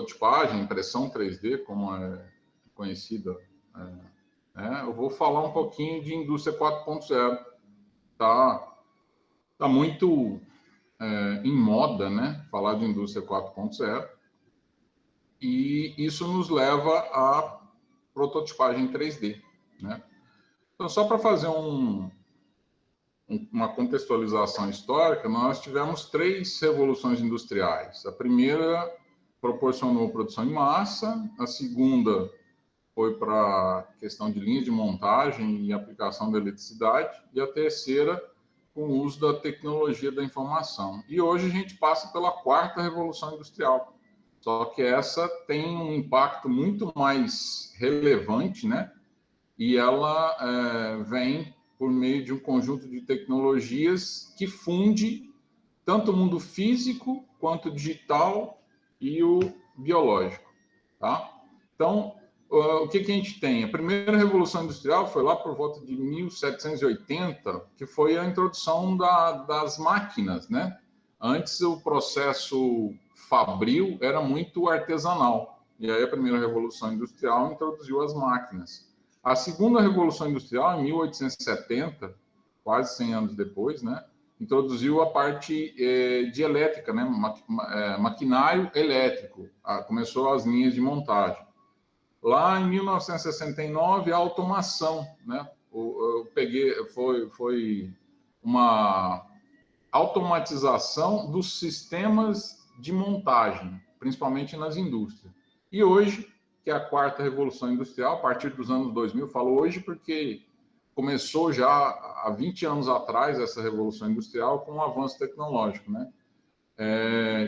prototipagem, impressão 3D, como é conhecida, eu vou falar um pouquinho de indústria 4.0. Tá muito em moda, né, falar de indústria 4.0, e isso nos leva à prototipagem 3D, né? Então, só para fazer uma contextualização histórica, nós tivemos 3 revoluções industriais. A primeira proporcionou produção em massa, a segunda foi para a questão de linhas de montagem e aplicação da eletricidade, e a terceira com o uso da tecnologia da informação. E hoje a gente passa pela 4ª revolução industrial, só que essa tem um impacto muito mais relevante, né? E ela vem por meio de um conjunto de tecnologias que funde tanto o mundo físico quanto o digital e o biológico, tá? Então, o que a gente tem? A primeira revolução industrial foi lá por volta de 1780, que foi a introdução das máquinas, né? Antes, o processo fabril era muito artesanal, e aí a primeira revolução industrial introduziu as máquinas. A segunda revolução industrial, em 1870, quase 100 anos depois, né, introduziu a parte de elétrica, né, maquinário elétrico. Começou as linhas de montagem. Lá em 1969, a automação, né, foi uma automatização dos sistemas de montagem, principalmente nas indústrias. E hoje, que é a 4ª revolução industrial, a partir dos anos 2000, falo hoje porque começou já há 20 anos atrás essa revolução industrial com um avanço tecnológico, né?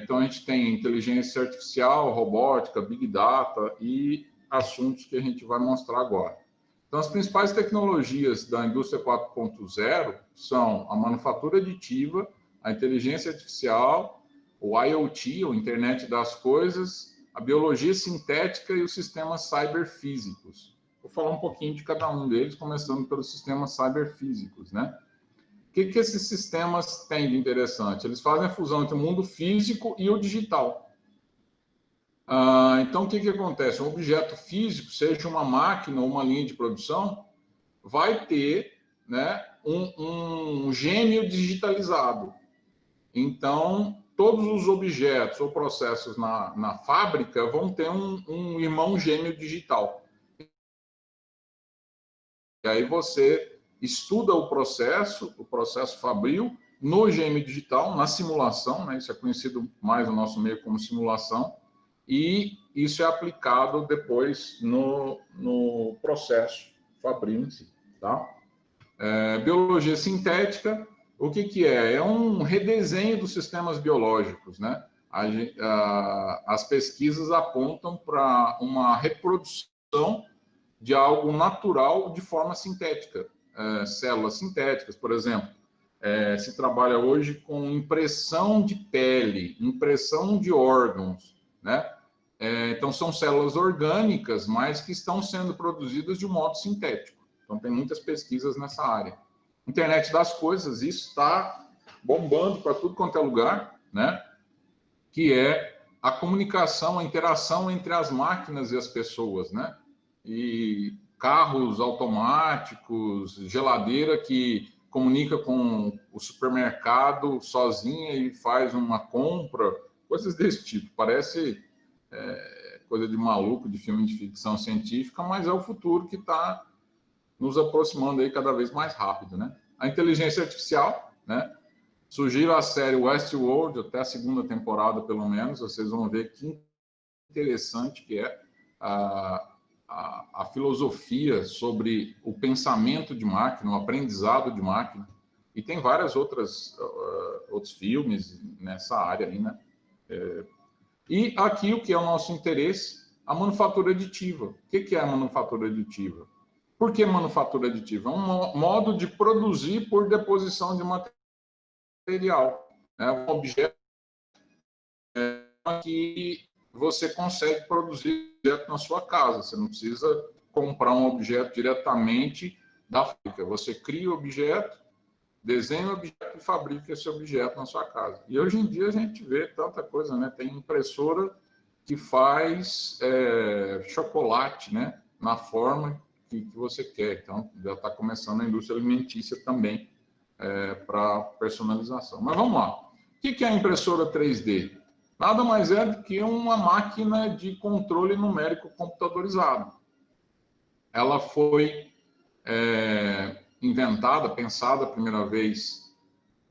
Então a gente tem inteligência artificial, robótica, big data e assuntos que a gente vai mostrar agora. Então as principais tecnologias da indústria 4.0 são a manufatura aditiva, a inteligência artificial, o IoT, ou Internet das Coisas, a biologia sintética e os sistemas cyberfísicos. Vou falar um pouquinho de cada um deles, começando pelos sistemas cyberfísicos, né? O que esses sistemas têm de interessante? Eles fazem a fusão entre o mundo físico e o digital. Então, o que acontece? Um objeto físico, seja uma máquina ou uma linha de produção, vai ter, né, um gêmeo digitalizado. Então, todos os objetos ou processos na fábrica vão ter um irmão gêmeo digital. E aí você estuda o processo fabril, no gêmeo digital, na simulação, né? Isso é conhecido mais no nosso meio como simulação, e isso é aplicado depois no processo fabril em si, tá? Biologia sintética, o que é? É um redesenho dos sistemas biológicos, né? As pesquisas apontam para uma reprodução de algo natural de forma sintética, células sintéticas, por exemplo. Se trabalha hoje com impressão de pele, impressão de órgãos, né? Então, são células orgânicas, mas que estão sendo produzidas de um modo sintético. Então, tem muitas pesquisas nessa área. Internet das coisas, isso está bombando para tudo quanto é lugar, né? Que é a comunicação, a interação entre as máquinas e as pessoas, né? E carros automáticos, geladeira que comunica com o supermercado sozinha e faz uma compra, coisas desse tipo. Parece coisa de maluco, de filme de ficção científica, mas é o futuro que está nos aproximando aí cada vez mais rápido, né? A inteligência artificial, né? Surgiu a série Westworld, até a 2ª temporada, pelo menos, vocês vão ver que interessante que é a filosofia sobre o pensamento de máquina, o aprendizado de máquina, e tem várias outros filmes nessa área aí, né? E aqui o que é o nosso interesse, a manufatura aditiva. O que é a manufatura aditiva? Por que manufatura aditiva? É um modo de produzir por deposição de material. É um objeto que você consegue produzir objeto na sua casa. Você não precisa comprar um objeto diretamente da fábrica. Você cria o objeto, desenha o objeto e fabrica esse objeto na sua casa. E hoje em dia a gente vê tanta coisa, né? Tem impressora que faz chocolate, né, na forma que você quer. Então, já está começando a indústria alimentícia também para personalização. Mas vamos lá. O que é a impressora 3D? Nada mais é do que uma máquina de controle numérico computadorizado. Ela foi inventada, pensada a primeira vez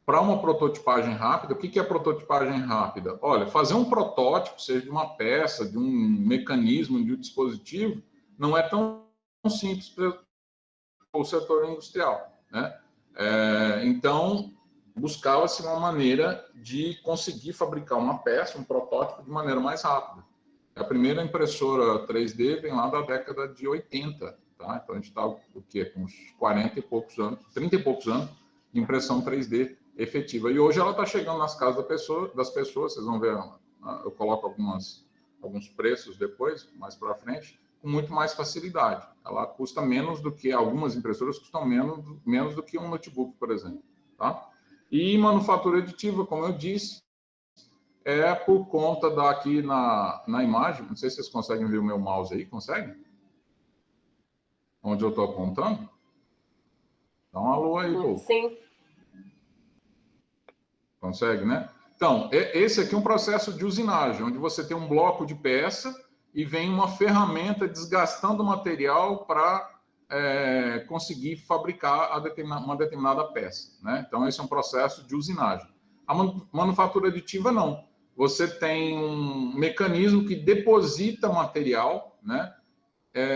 para uma prototipagem rápida. O que é prototipagem rápida? Olha, fazer um protótipo, seja de uma peça, de um mecanismo, de um dispositivo, não é tão simples para o setor industrial, né? Então, buscava-se uma maneira de conseguir fabricar uma peça, um protótipo, de maneira mais rápida. A primeira impressora 3D vem lá da década de 80, tá? Então, a gente está, o quê? Com uns 40 e poucos anos, 30 e poucos anos de impressão 3D efetiva. E hoje ela está chegando nas casas das pessoas, vocês vão ver, eu coloco alguns preços depois, mais para frente, com muito mais facilidade. Ela custa menos do que, algumas impressoras custam menos do que um notebook, por exemplo, tá? E manufatura aditiva, como eu disse, é por conta daqui na imagem, não sei se vocês conseguem ver o meu mouse aí, conseguem? Onde eu estou apontando? Dá um alô aí, pô. Sim. Consegue, né? Então, esse aqui é um processo de usinagem, onde você tem um bloco de peça e vem uma ferramenta desgastando o material para conseguir fabricar uma determinada peça, né? Então, esse é um processo de usinagem. A manufatura aditiva, não. Você tem um mecanismo que deposita material, né,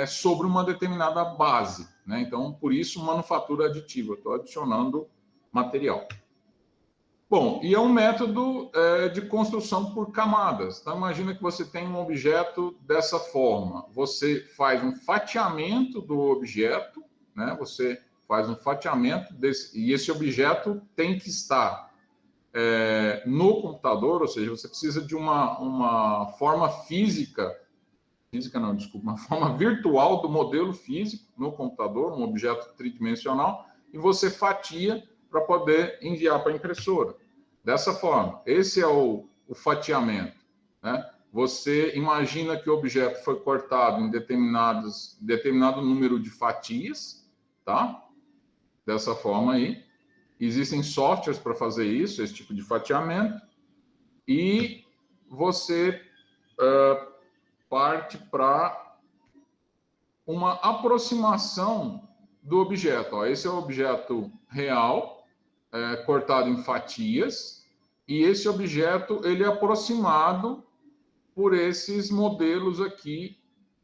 sobre uma determinada base, né? Então, por isso, manufatura aditiva. Estou adicionando material. Bom, e é um método de construção por camadas. Então, imagina que você tem um objeto dessa forma. Você faz um fatiamento do objeto, né? Você faz um fatiamento e esse objeto tem que estar no computador, ou seja, você precisa de uma forma uma forma virtual do modelo físico no computador, um objeto tridimensional, e você fatia para poder enviar para a impressora. Dessa forma, esse é o fatiamento, né? Você imagina que o objeto foi cortado em determinado número de fatias, tá? Dessa forma aí. Existem softwares para fazer isso, esse tipo de fatiamento, e você parte para uma aproximação do objeto. Ó, esse é o objeto real, cortado em fatias, e esse objeto ele é aproximado por esses modelos aqui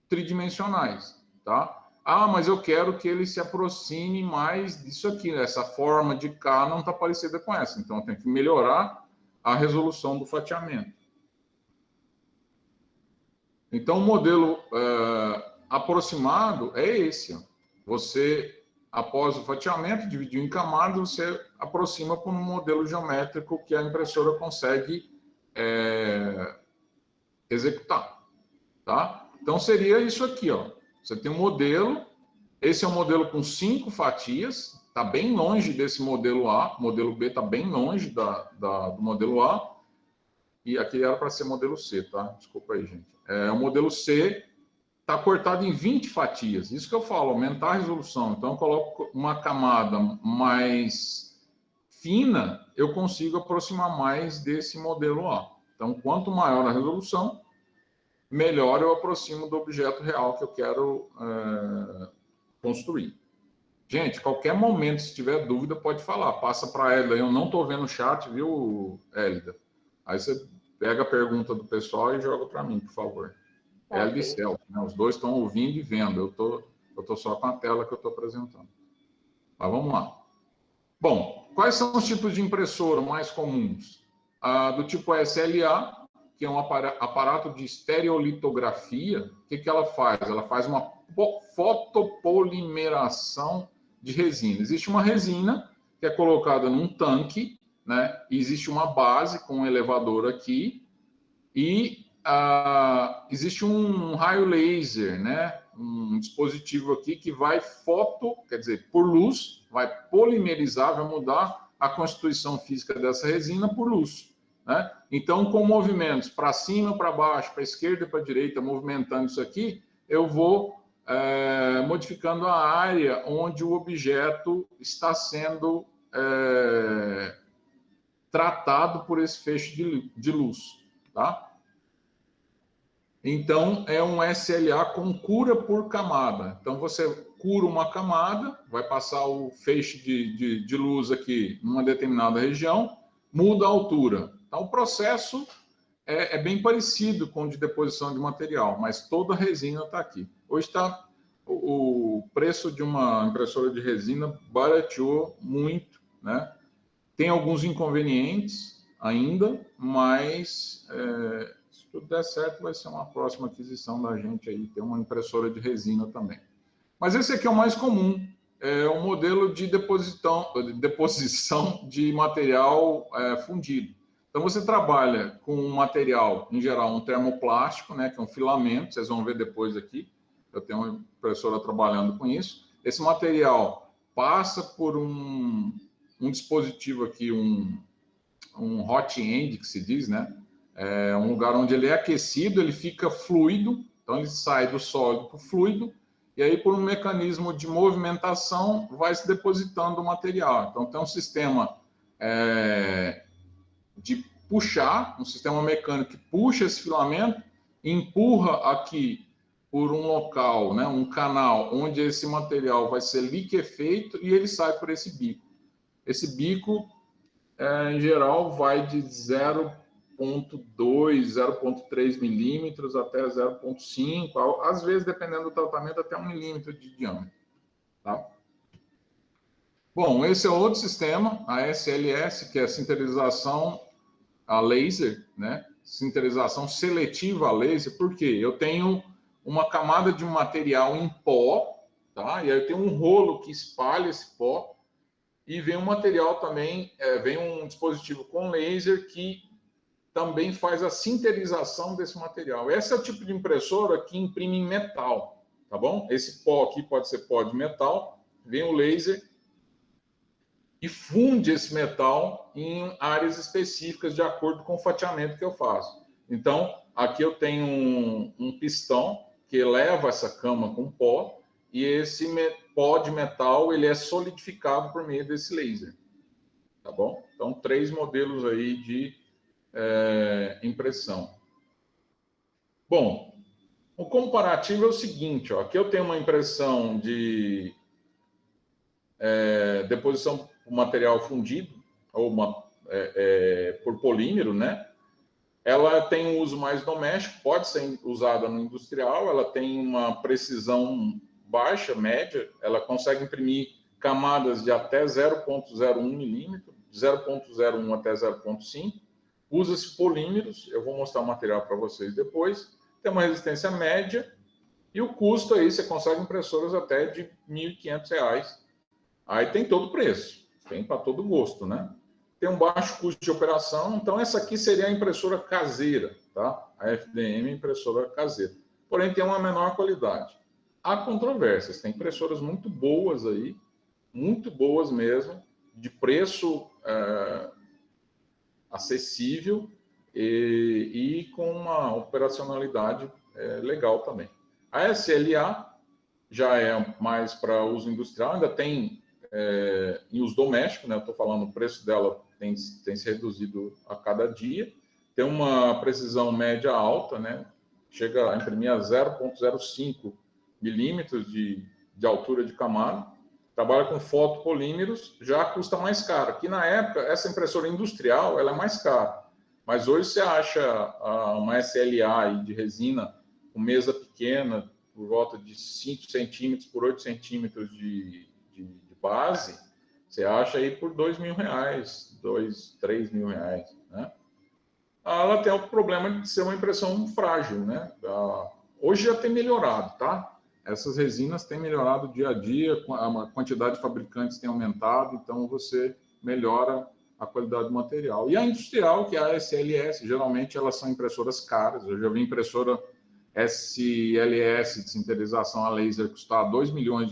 tridimensionais, tá? Ah, mas eu quero que ele se aproxime mais disso aqui, né? Essa forma de cá não está parecida com essa, então eu tenho que melhorar a resolução do fatiamento. Então, o modelo aproximado é esse. Ó. Você, após o fatiamento, dividiu em camadas, você aproxima para um modelo geométrico que a impressora consegue executar. Tá? Então, seria isso aqui. Ó. Você tem um modelo, esse é um modelo com 5 fatias, está bem longe desse modelo A, o modelo B está bem longe do modelo A, e aqui era para ser modelo C, tá? Desculpa aí, gente. O modelo C está cortado em 20 fatias. Isso que eu falo, aumentar a resolução. Então, eu coloco uma camada mais fina, eu consigo aproximar mais desse modelo A. Então, quanto maior a resolução, melhor eu aproximo do objeto real que eu quero construir. Gente, qualquer momento, se tiver dúvida, pode falar. Passa para a Hélida. Eu não estou vendo o chat, viu, Hélida? Aí você pega a pergunta do pessoal e joga para mim, por favor. Tá, Hélida e Celso, né? Os dois estão ouvindo e vendo. Eu tô só com a tela que eu estou apresentando. Mas vamos lá. Bom, quais são os tipos de impressora mais comuns? Do tipo SLA, que é um aparato de estereolitografia. O que ela faz? Ela faz uma fotopolimeração de resina. Existe uma resina que é colocada num tanque, né? Existe uma base com um elevador aqui e existe um raio laser, né? Um dispositivo aqui que vai quer dizer, por luz, vai polimerizar, vai mudar a constituição física dessa resina por luz. né? Então, com movimentos para cima, para baixo, para a esquerda e para a direita, movimentando isso aqui, eu vou modificando a área onde o objeto está sendo tratado por esse feixe de luz, tá? Então, é um SLA com cura por camada. Então, você cura uma camada, vai passar o feixe de luz aqui numa determinada região, muda a altura. Então, o processo é bem parecido com o de deposição de material, mas toda a resina está aqui. Hoje o preço de uma impressora de resina barateou muito, né? Tem alguns inconvenientes ainda, mas se tudo der certo, vai ser uma próxima aquisição da gente aí, ter uma impressora de resina também. Mas esse aqui é o mais comum, é o modelo de deposição de material fundido. Então, você trabalha com um material, em geral, um termoplástico, né, que é um filamento, vocês vão ver depois aqui, eu tenho uma impressora trabalhando com isso. Esse material passa por um dispositivo aqui, um hot end, que se diz, né? É um lugar onde ele é aquecido, ele fica fluido, então ele sai do sólido para o fluido, e aí por um mecanismo de movimentação vai se depositando o material. Então tem um sistema de puxar, um sistema mecânico que puxa esse filamento, empurra aqui por um local, né, um canal, onde esse material vai ser liquefeito e ele sai por esse bico. Esse bico, em geral, vai de 0,2, 0,3 milímetros até 0,5, às vezes, dependendo do tratamento, até 1 milímetro de diâmetro. Tá? Bom, esse é outro sistema, a SLS, que é a sinterização a laser, né? Sinterização seletiva a laser. Por quê? Eu tenho uma camada de um material em pó, tá? E aí eu tenho um rolo que espalha esse pó, e vem um material também, vem um dispositivo com laser que também faz a sinterização desse material. Esse é o tipo de impressora que imprime em metal, tá bom? Esse pó aqui pode ser pó de metal, vem o laser e funde esse metal em áreas específicas de acordo com o fatiamento que eu faço. Então, aqui eu tenho um pistão que eleva essa cama com pó, e esse pó de metal ele é solidificado por meio desse laser, tá bom? Então, 3 modelos aí de impressão. Bom, o comparativo é o seguinte, ó, aqui eu tenho uma impressão de deposição por material fundido, ou por polímero, né? Ela tem um uso mais doméstico, pode ser usada no industrial, ela tem uma precisão baixa, média, ela consegue imprimir camadas de até 0,01 milímetro, de 0,01 até 0,5, usa-se polímeros, eu vou mostrar o material para vocês depois, tem uma resistência média, e o custo aí, você consegue impressoras até de R$ 1.500. Aí tem todo o preço, tem para todo gosto, né? Tem um baixo custo de operação, então essa aqui seria a impressora caseira, tá? A FDM impressora caseira. Porém, tem uma menor qualidade. Há controvérsias, tem impressoras muito boas aí, muito boas mesmo, de preço acessível e com uma operacionalidade legal também. A SLA já é mais para uso industrial, ainda tem em uso doméstico, né? Eu estou falando, o preço dela tem se reduzido a cada dia, tem uma precisão média alta, né? Chega a imprimir a 0,05 milímetros de altura de camada, trabalha com fotopolímeros, já custa mais caro. Que na época, essa impressora industrial ela é mais cara, mas hoje você acha uma SLA de resina com mesa pequena, por volta de 5 centímetros por 8 centímetros de base, você acha aí por R$2.000, R$3.000, né? Ela tem o problema de ser uma impressão frágil, né? Hoje já tem melhorado, tá? Essas resinas têm melhorado dia a dia, a quantidade de fabricantes tem aumentado, então você melhora a qualidade do material. E a industrial, que é a SLS, geralmente elas são impressoras caras. Eu já vi impressora SLS de sinterização a laser custar R$2 milhões,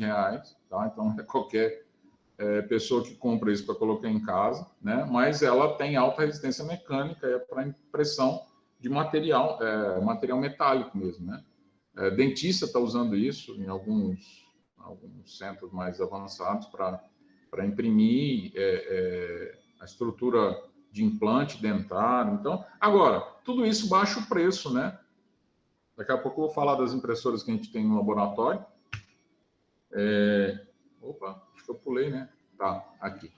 tá? Então não é qualquer pessoa que compra isso para colocar em casa, né? Mas ela tem alta resistência mecânica para impressão de material, material metálico mesmo, né? Dentista está usando isso em alguns centros mais avançados para imprimir a estrutura de implante dentário. Então, agora, tudo isso baixa o preço, né? Daqui a pouco eu vou falar das impressoras que a gente tem no laboratório. Opa, acho que eu pulei, né? Tá, aqui.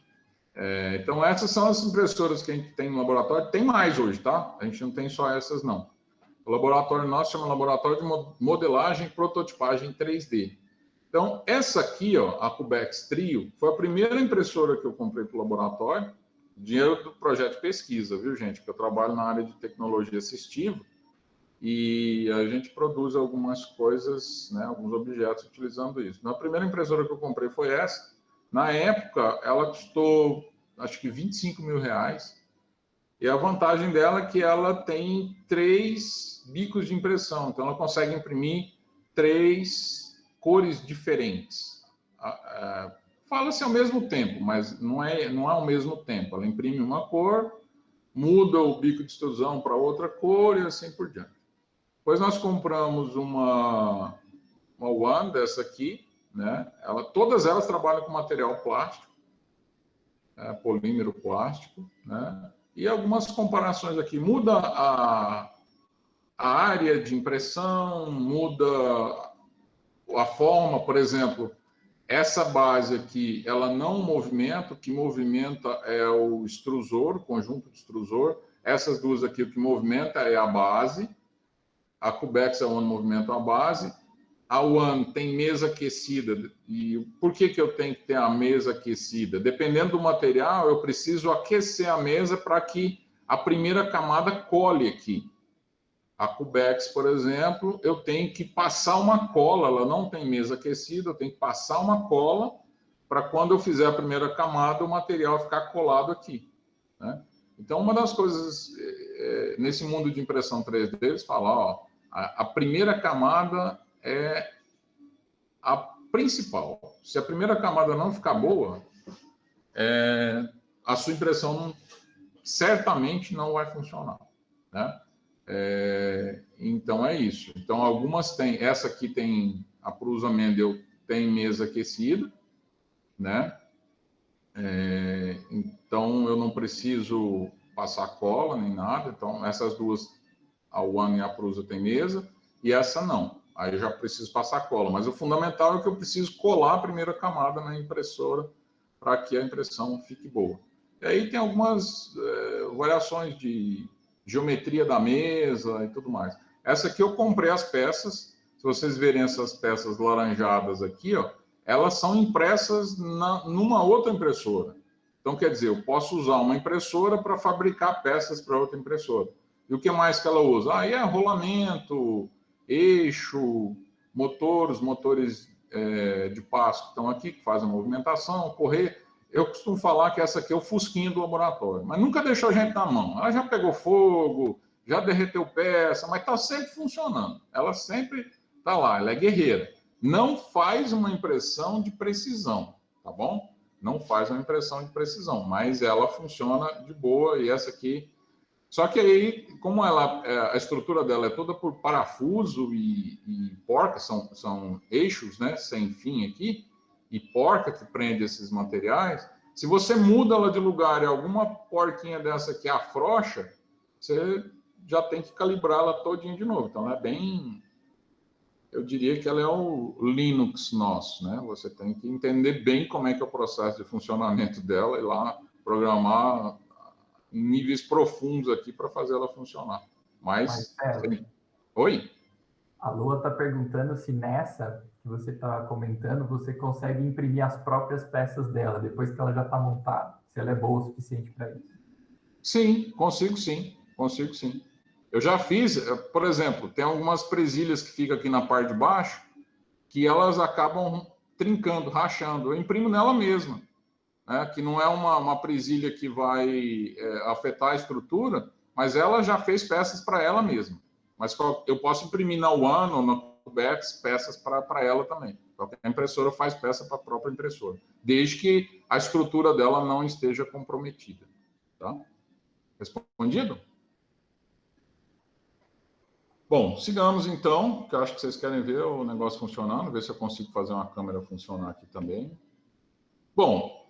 Então, essas são as impressoras que a gente tem no laboratório. Tem mais hoje, tá? A gente não tem só essas, não. O laboratório nosso chama Laboratório de Modelagem e Prototipagem 3D. Então, essa aqui, ó, a Cubex Trio, foi a primeira impressora que eu comprei para o laboratório, dinheiro do projeto de pesquisa, viu, gente? Porque eu trabalho na área de tecnologia assistiva e a gente produz algumas coisas, né, alguns objetos utilizando isso. Então, a primeira impressora que eu comprei foi essa. Na época, ela custou, acho que R$25 mil. E a vantagem dela é que ela tem 3 bicos de impressão. Então, ela consegue imprimir 3 cores diferentes. Fala-se ao mesmo tempo, mas não é ao mesmo tempo. Ela imprime uma cor, muda o bico de extrusão para outra cor e assim por diante. Depois nós compramos uma One dessa aqui, né? Todas elas trabalham com material plástico, polímero plástico, né? E algumas comparações aqui. Muda a área de impressão, muda a forma, por exemplo, essa base aqui, ela não movimenta, o que movimenta é o extrusor, o conjunto de extrusor. Essas duas aqui, o que movimenta é a base. A Cubex é onde movimenta a base. A One tem mesa aquecida. E por que eu tenho que ter a mesa aquecida? Dependendo do material, eu preciso aquecer a mesa para que a primeira camada cole aqui. A Cubex, por exemplo, eu tenho que passar uma cola, ela não tem mesa aquecida, eu tenho que passar uma cola para quando eu fizer a primeira camada, o material ficar colado aqui, né? Então, uma das coisas, nesse mundo de impressão 3D, eles falam, ó, a primeira camada é a principal. Se a primeira camada não ficar boa, a sua impressão certamente não vai funcionar, né? Então é isso. Então algumas tem, essa aqui tem a Prusa Mendel tem mesa aquecida, né? Então eu não preciso passar cola nem nada. Então essas duas, a One e a Prusa tem mesa e essa não. Aí eu já preciso passar cola. Mas o fundamental é que eu preciso colar a primeira camada na impressora para que a impressão fique boa. E aí tem algumas variações de geometria da mesa e tudo mais. Essa aqui eu comprei as peças. Se vocês verem essas peças laranjadas aqui, ó, elas são impressas numa outra impressora. Então, quer dizer, eu posso usar uma impressora para fabricar peças para outra impressora. E o que mais que ela usa? Aí é rolamento, eixo, motores de passo que estão aqui, que fazem a movimentação, correr. Eu costumo falar que essa aqui é o fusquinho do laboratório, mas nunca deixou a gente na mão. Ela já pegou fogo, já derreteu peça, mas está sempre funcionando. Ela sempre está lá, ela é guerreira. Não faz uma impressão de precisão, tá bom? Não faz uma impressão de precisão, mas ela funciona de boa e essa aqui... Só que aí, como a estrutura dela é toda por parafuso e porca, são eixos, né, sem fim aqui, e porca que prende esses materiais, se você muda ela de lugar e alguma porquinha dessa aqui afrouxa, você já tem que calibrá-la todinha de novo. Então, ela é bem... Eu diria que ela é o Linux nosso, né? Você tem que entender bem como é que é o processo de funcionamento dela e lá programar em níveis profundos aqui para fazer ela funcionar. Mas oi? A Lua está perguntando se nessa que você está comentando, você consegue imprimir as próprias peças dela, depois que ela já está montada. Se ela é boa o suficiente para isso. Sim, consigo sim. Consigo sim. Eu já fiz, por exemplo, tem algumas presilhas que ficam aqui na parte de baixo, que elas acabam trincando, rachando. Eu imprimo nela mesma, né? Que não é uma presilha que vai afetar a estrutura, mas ela já fez peças para ela mesma. Mas eu posso imprimir na One ou na Cubex peças para ela também. Qualquer impressora faz peça para a própria impressora, desde que a estrutura dela não esteja comprometida. Tá? Respondido? Bom, sigamos então, que eu acho que vocês querem ver o negócio funcionando, ver se eu consigo fazer uma câmera funcionar aqui também. Bom,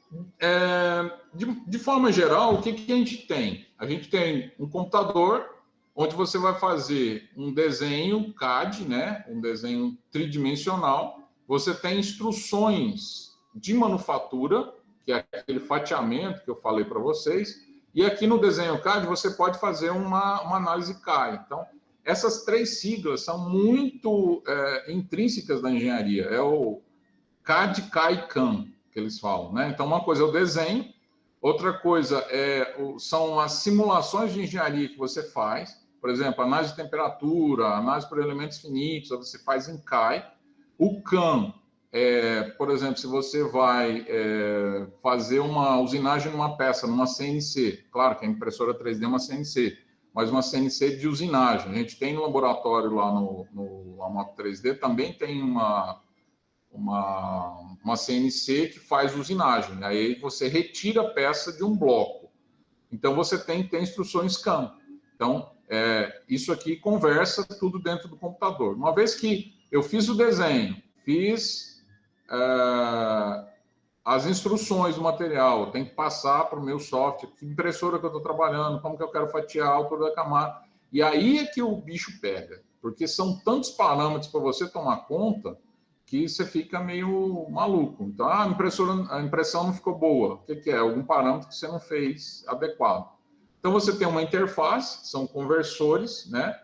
de forma geral, o que a gente tem? A gente tem um computador onde você vai fazer um desenho CAD, né? Um desenho tridimensional. Você tem instruções de manufatura, que é aquele fatiamento que eu falei para vocês. E aqui no desenho CAD você pode fazer uma análise CAI. Então, essas três siglas são muito intrínsecas da engenharia. É o CAD, CAI, CAM, que eles falam, né? Então, uma coisa é o desenho, outra coisa são as simulações de engenharia que você faz. Por exemplo, análise de temperatura, análise por elementos finitos, você faz em CAI. O CAM, por exemplo, se você vai fazer uma usinagem numa peça, numa CNC, claro que a impressora 3D é uma CNC, mas uma CNC de usinagem. A gente tem no laboratório lá no Amap 3D, também tem uma CNC que faz usinagem. Aí você retira a peça de um bloco. Então, você tem instruções CAM. Então, isso aqui conversa tudo dentro do computador. Uma vez que eu fiz o desenho, fiz as instruções do material, eu tenho que passar para o meu software, que impressora que eu estou trabalhando, como que eu quero fatiar a altura da camada. E aí é que o bicho pega, porque são tantos parâmetros para você tomar conta que você fica meio maluco. Então, a impressão não ficou boa. O que é? Algum parâmetro que você não fez adequado. Então, você tem uma interface, que são conversores, né?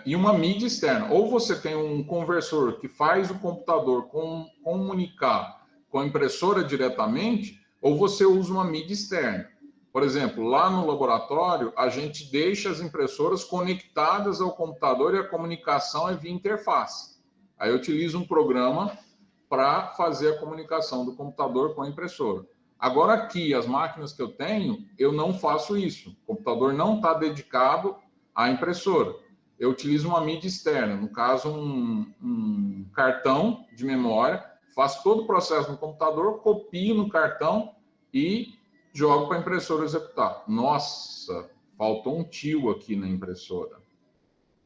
E uma mídia externa. Ou você tem um conversor que faz o computador comunicar com a impressora diretamente, ou você usa uma mídia externa. Por exemplo, lá no laboratório, a gente deixa as impressoras conectadas ao computador e a comunicação é via interface. Aí eu utilizo um programa para fazer a comunicação do computador com a impressora. Agora aqui, as máquinas que eu tenho, eu não faço isso. O computador não está dedicado à impressora. Eu utilizo uma mídia externa, no caso, um cartão de memória, faço todo o processo no computador, copio no cartão e jogo para a impressora executar. Nossa, faltou um tio aqui na impressora.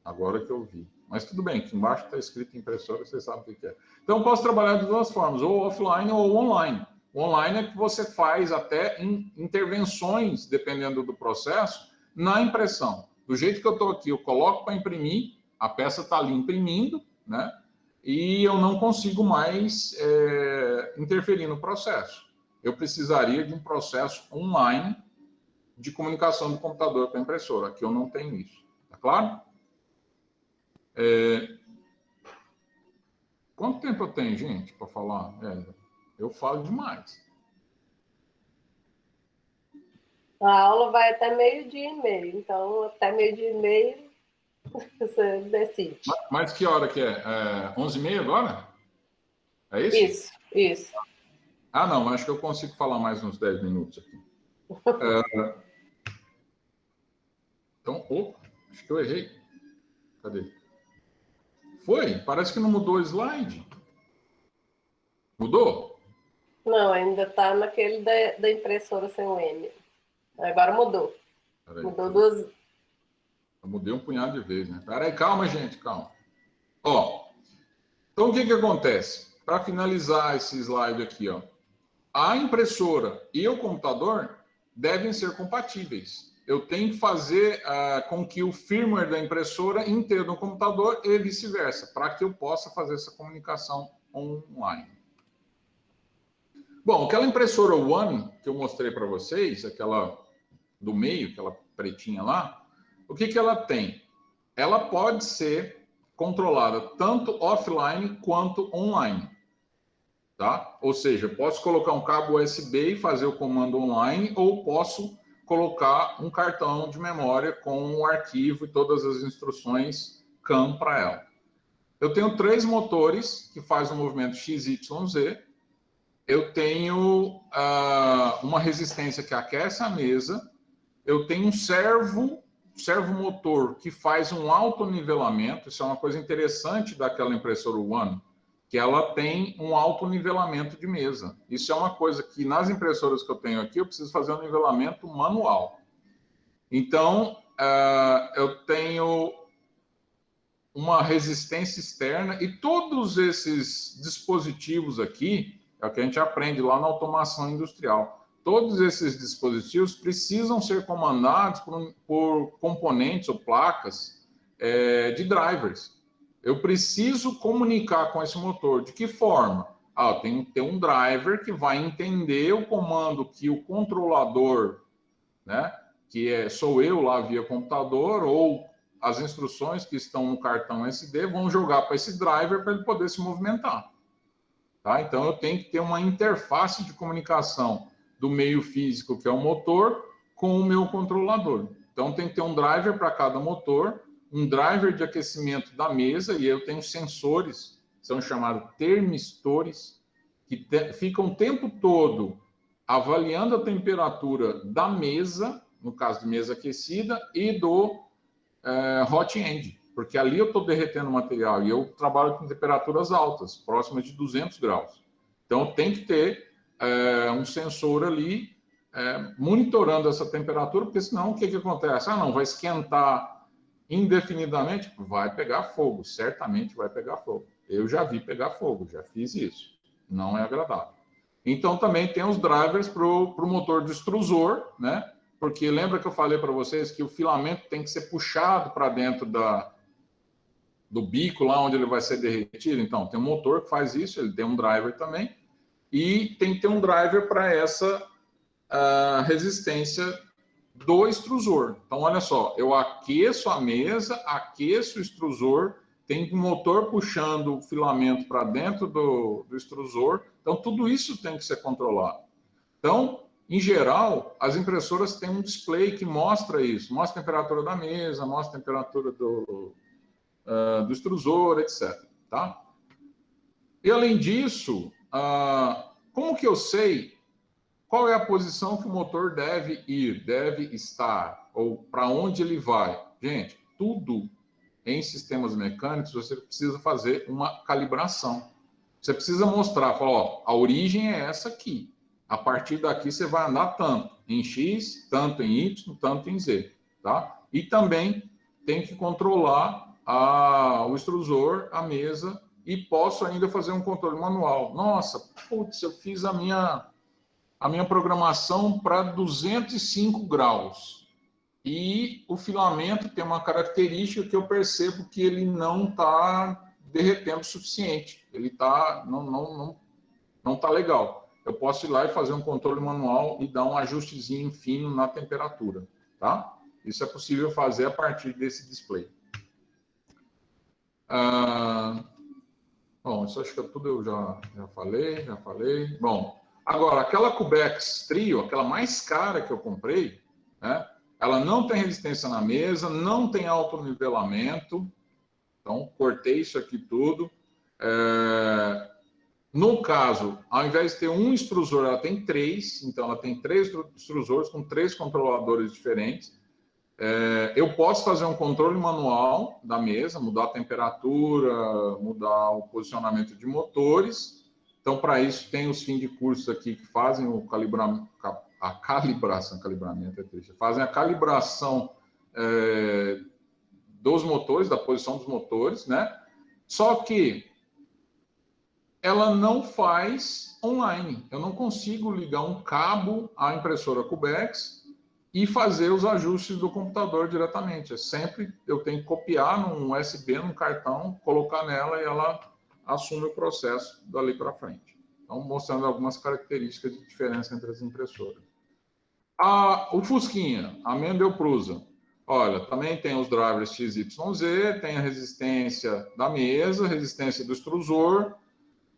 Agora que eu vi. Mas tudo bem, aqui embaixo está escrito impressora, vocês sabem o que é. Então, eu posso trabalhar de duas formas, ou offline ou online. O online é que você faz até intervenções, dependendo do processo, na impressão. Do jeito que eu estou aqui, eu coloco para imprimir, a peça está ali imprimindo, né? E eu não consigo mais interferir no processo. Eu precisaria de um processo online de comunicação do computador com a impressora. Aqui eu não tenho isso. Tá claro? Quanto tempo eu tenho, gente, para falar? Eu falo demais. A aula vai até 12h30, então até 12h30 você decide. Mas que hora que é? 11h30 agora? É isso? Isso. Ah, não, acho que eu consigo falar mais uns 10 minutos aqui. Então, acho que eu errei. Cadê? Foi? Parece que não mudou o slide. Mudou? Não, ainda está naquele da impressora sem o M. Agora mudou. Peraí, mudou duas. Eu mudei um punhado de vezes, né? Peraí, calma, gente, calma. Então o que acontece? Para finalizar esse slide aqui, a impressora e o computador devem ser compatíveis. Eu tenho que fazer com que o firmware da impressora inteira no computador e vice-versa, para que eu possa fazer essa comunicação online. Bom, aquela impressora One que eu mostrei para vocês, aquela do meio, aquela pretinha lá, o que ela tem? Ela pode ser controlada tanto offline quanto online. Tá? Ou seja, posso colocar um cabo USB e fazer o comando online, ou posso colocar um cartão de memória com o arquivo e todas as instruções CAM para ela. Eu tenho 3 motores que fazem o movimento XYZ. Eu tenho uma resistência que aquece a mesa. Eu tenho um servo servomotor que faz um autonivelamento. Isso é uma coisa interessante daquela impressora One, que ela tem um autonivelamento de mesa. Isso é uma coisa que nas impressoras que eu tenho aqui, eu preciso fazer um nivelamento manual. Então, eu tenho uma resistência externa e todos esses dispositivos aqui, é o que a gente aprende lá na automação industrial. Todos esses dispositivos precisam ser comandados por componentes ou placas de drivers. Eu preciso comunicar com esse motor. De que forma? Eu tenho que ter um driver que vai entender o comando que o controlador, né, que sou eu lá via computador, ou as instruções que estão no cartão SD, vão jogar para esse driver para ele poder se movimentar. Tá? Então, eu tenho que ter uma interface de comunicação do meio físico, que é o motor, com o meu controlador. Então, tem que ter um driver para cada motor, um driver de aquecimento da mesa, e eu tenho sensores, são chamados termistores, que ficam o tempo todo avaliando a temperatura da mesa, no caso de mesa aquecida, e do hot end, porque ali eu estou derretendo o material, e eu trabalho com temperaturas altas, próximas de 200 graus. Então, tem que ter um sensor ali monitorando essa temperatura, porque senão o que acontece? Não, vai esquentar indefinidamente, vai pegar fogo, certamente vai pegar fogo. Eu já vi pegar fogo, já fiz isso. Não é agradável. Então, também tem os drivers para o motor de extrusor, né? Porque lembra que eu falei para vocês que o filamento tem que ser puxado para dentro do bico, lá onde ele vai ser derretido? Então, tem um motor que faz isso, ele tem um driver também, e tem que ter um driver para essa resistência do extrusor. Então, olha só, eu aqueço a mesa, aqueço o extrusor, tem um motor puxando o filamento para dentro do extrusor. Então, tudo isso tem que ser controlado. Então, em geral, as impressoras têm um display que mostra isso. Mostra a temperatura da mesa, mostra a temperatura do extrusor, etc. Tá? E, além disso, como que eu sei qual é a posição que o motor deve ir, deve estar, ou para onde ele vai? Gente, tudo em sistemas mecânicos você precisa fazer uma calibração. Você precisa mostrar, falar, a origem é essa aqui. A partir daqui você vai andar tanto em X, tanto em Y, tanto em Z. Tá? E também tem que controlar o extrusor, a mesa, e posso ainda fazer um controle manual. Nossa, putz, eu fiz a minha programação para 205 graus. E o filamento tem uma característica que eu percebo que ele não está derretendo o suficiente. Ele não está legal. Eu posso ir lá e fazer um controle manual e dar um ajustezinho fino na temperatura. Tá? Isso é possível fazer a partir desse display. Bom, isso acho que tudo eu já falei. Bom, agora, aquela Cubex Trio, aquela mais cara que eu comprei, né, ela não tem resistência na mesa, não tem autonivelamento. Então, cortei isso aqui tudo. No caso, ao invés de ter um extrusor, ela tem 3. Então, ela tem 3 extrusores com 3 controladores diferentes. Eu posso fazer um controle manual da mesa, mudar a temperatura, mudar o posicionamento de motores. Então, para isso, tem os fins de curso aqui que fazem calibramento é triste, fazem a calibração dos motores, da posição dos motores, né? Só que ela não faz online. Eu não consigo ligar um cabo à impressora Cubex e fazer os ajustes do computador diretamente. Sempre eu tenho que copiar num USB, num cartão, colocar nela e ela assume o processo dali para frente. Então, mostrando algumas características de diferença entre as impressoras. O Fusquinha, a Mendel Prusa. Olha, também tem os drivers XYZ, tem a resistência da mesa, resistência do extrusor,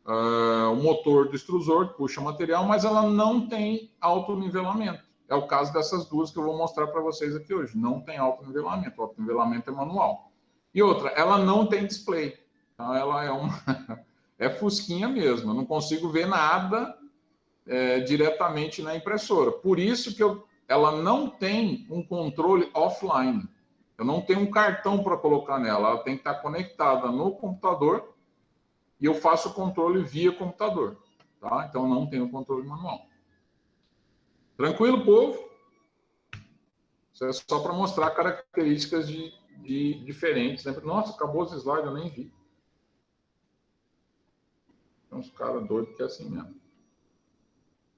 o motor do extrusor que puxa material, mas ela não tem autonivelamento. É o caso dessas duas que eu vou mostrar para vocês aqui hoje. Não tem autonivelamento. O autonivelamento é manual. E outra, ela não tem display. Então, ela é fusquinha mesmo. Eu não consigo ver nada diretamente na impressora. Por isso que ela não tem um controle offline. Eu não tenho um cartão para colocar nela, ela tem que estar conectada no computador e eu faço o controle via computador, tá? Então, não tenho controle manual. Tranquilo, povo? Isso é só para mostrar características de diferentes. Né? Nossa, acabou os slides, eu nem vi. Tem uns caras doidos que é assim mesmo.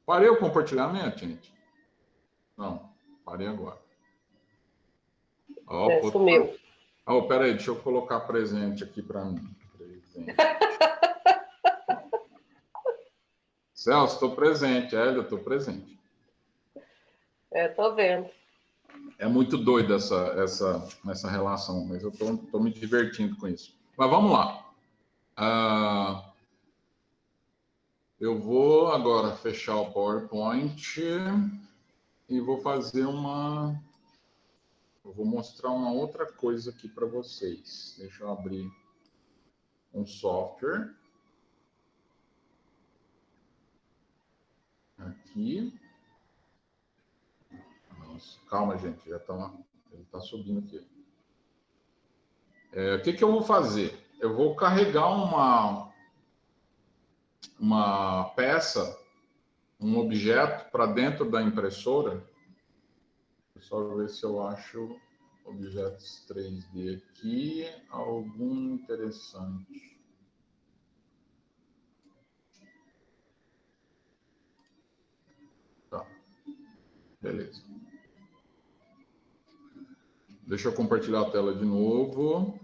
Parei o compartilhamento, gente? Não, parei agora. Oh, Sumiu. Oh, peraí, deixa eu colocar presente aqui para mim. Presente. Celso, estou presente. Hélio, estou presente. Estou vendo. É muito doida essa relação, mas eu estou me divertindo com isso. Mas vamos lá. Eu vou agora fechar o PowerPoint e vou fazer Eu vou mostrar uma outra coisa aqui para vocês. Deixa eu abrir um software. Aqui. Nossa, calma, gente. Ele está subindo aqui. O que eu vou fazer? Eu vou carregar uma peça, um objeto para dentro da impressora. Deixa eu só ver se eu acho objetos 3D aqui, algum interessante. Tá, beleza. Deixa eu compartilhar a tela de novo.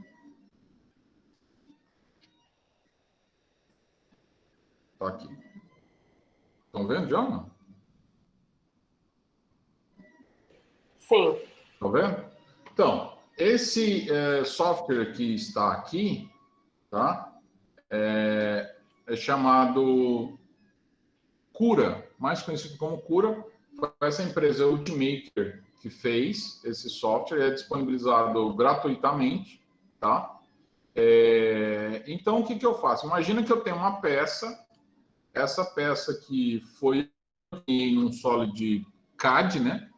Tá aqui. Estão vendo já, não? Sim. Estão vendo? Então, esse software que está aqui, tá? É chamado Cura, mais conhecido como Cura. Foi essa empresa Ultimaker que fez esse software, é disponibilizado gratuitamente, tá? Então, o que eu faço? Imagina que eu tenho uma peça, essa peça que foi em um Solid CAD, né?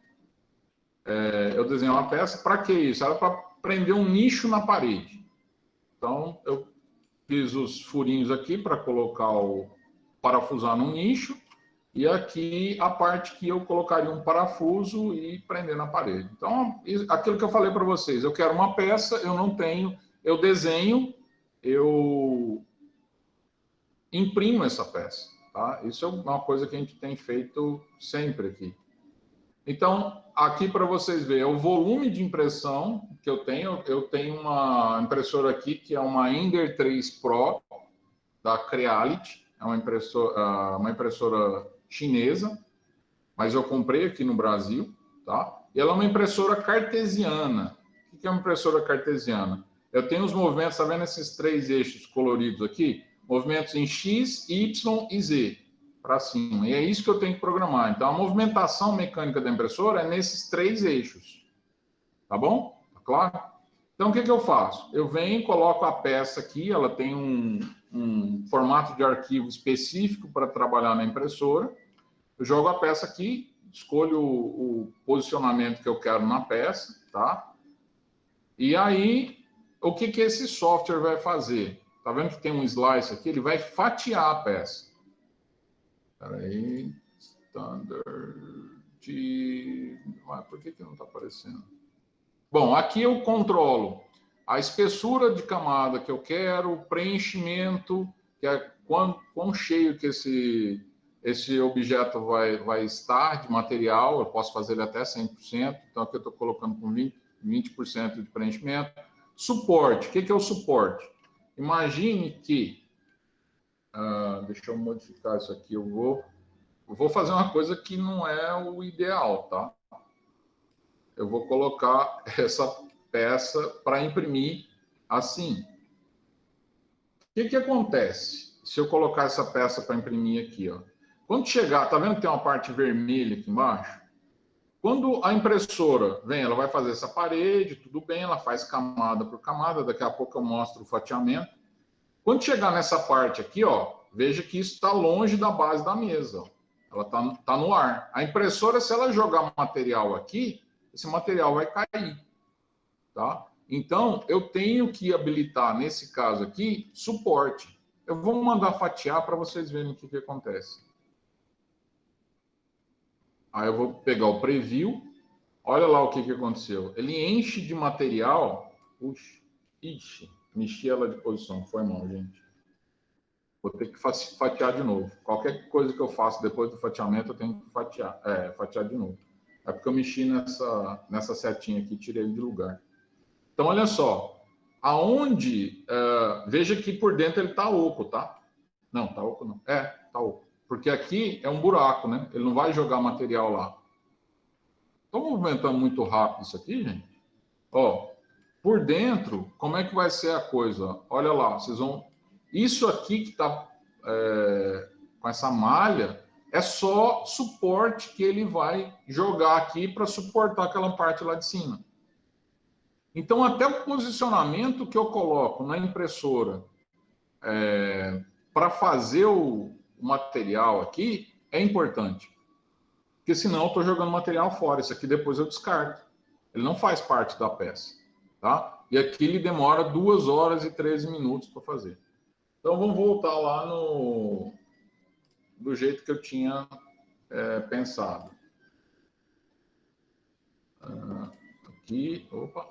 Eu desenhei uma peça, para que isso? Era para prender um nicho na parede. Então, eu fiz os furinhos aqui para colocar parafusar no nicho, e aqui a parte que eu colocaria um parafuso e prender na parede. Então, aquilo que eu falei para vocês, eu quero uma peça, eu não tenho, eu desenho, eu imprimo essa peça. Tá? Isso é uma coisa que a gente tem feito sempre aqui. Então, aqui para vocês verem, o volume de impressão que eu tenho uma impressora aqui que é uma Ender 3 Pro da Creality, é uma impressora chinesa, mas eu comprei aqui no Brasil, tá? E ela é uma impressora cartesiana. O que é uma impressora cartesiana? Eu tenho os movimentos, tá vendo esses 3 eixos coloridos aqui? Movimentos em X, Y e Z, para cima. E é isso que eu tenho que programar. Então, a movimentação mecânica da impressora é nesses 3 eixos. Tá bom? Tá claro? Então, o que eu faço? Eu venho, coloco a peça aqui, ela tem um formato de arquivo específico para trabalhar na impressora. Eu jogo a peça aqui, escolho o posicionamento que eu quero na peça, tá? E aí, o que esse software vai fazer? Tá vendo que tem um slice aqui? Ele vai fatiar a peça. Espera aí. Standard. Por que não está aparecendo? Bom, aqui eu controlo a espessura de camada que eu quero, o preenchimento, que é quão cheio que esse objeto vai estar de material. Eu posso fazer ele até 100%. Então, aqui eu estou colocando com 20% de preenchimento. Suporte. O que é o suporte? Imagine que... deixa eu modificar isso aqui. Eu vou fazer uma coisa que não é o ideal, tá? Eu vou colocar essa peça para imprimir assim. O que acontece se eu colocar essa peça para imprimir aqui, ó? Quando chegar, tá vendo que tem uma parte vermelha aqui embaixo? Quando a impressora vem, ela vai fazer essa parede, tudo bem, ela faz camada por camada, daqui a pouco eu mostro o fatiamento. Quando chegar nessa parte aqui, ó, veja que isso está longe da base da mesa. Ó. Ela tá no ar. A impressora, se ela jogar material aqui, esse material vai cair. tá? Então, eu tenho que habilitar, nesse caso aqui, suporte. Eu vou mandar fatiar para vocês verem o que acontece. Aí eu vou pegar o preview. Olha lá o que aconteceu. Ele enche de material. Puxa, ixi, mexi ela de posição. Foi mal, gente. Vou ter que fatiar de novo. Qualquer coisa que eu faço depois do fatiamento, eu tenho que fatiar de novo. É porque eu mexi nessa setinha aqui e tirei ele de lugar. Então, olha só. Veja que por dentro ele está oco, tá? Não, tá oco não. Tá oco. Porque aqui é um buraco, né? Ele não vai jogar material lá. Estou movimentando muito rápido isso aqui, gente. Ó, por dentro, como é que vai ser a coisa? Olha lá, vocês vão... Isso aqui que está com essa malha é só suporte que ele vai jogar aqui para suportar aquela parte lá de cima. Então, até o posicionamento que eu coloco na impressora para fazer o material aqui é importante. Porque senão eu estou jogando material fora. Isso aqui depois eu descarto. Ele não faz parte da peça. Tá? E aqui ele demora 2 horas e 13 minutos para fazer. Então vamos voltar lá do jeito que eu tinha pensado. Aqui, opa.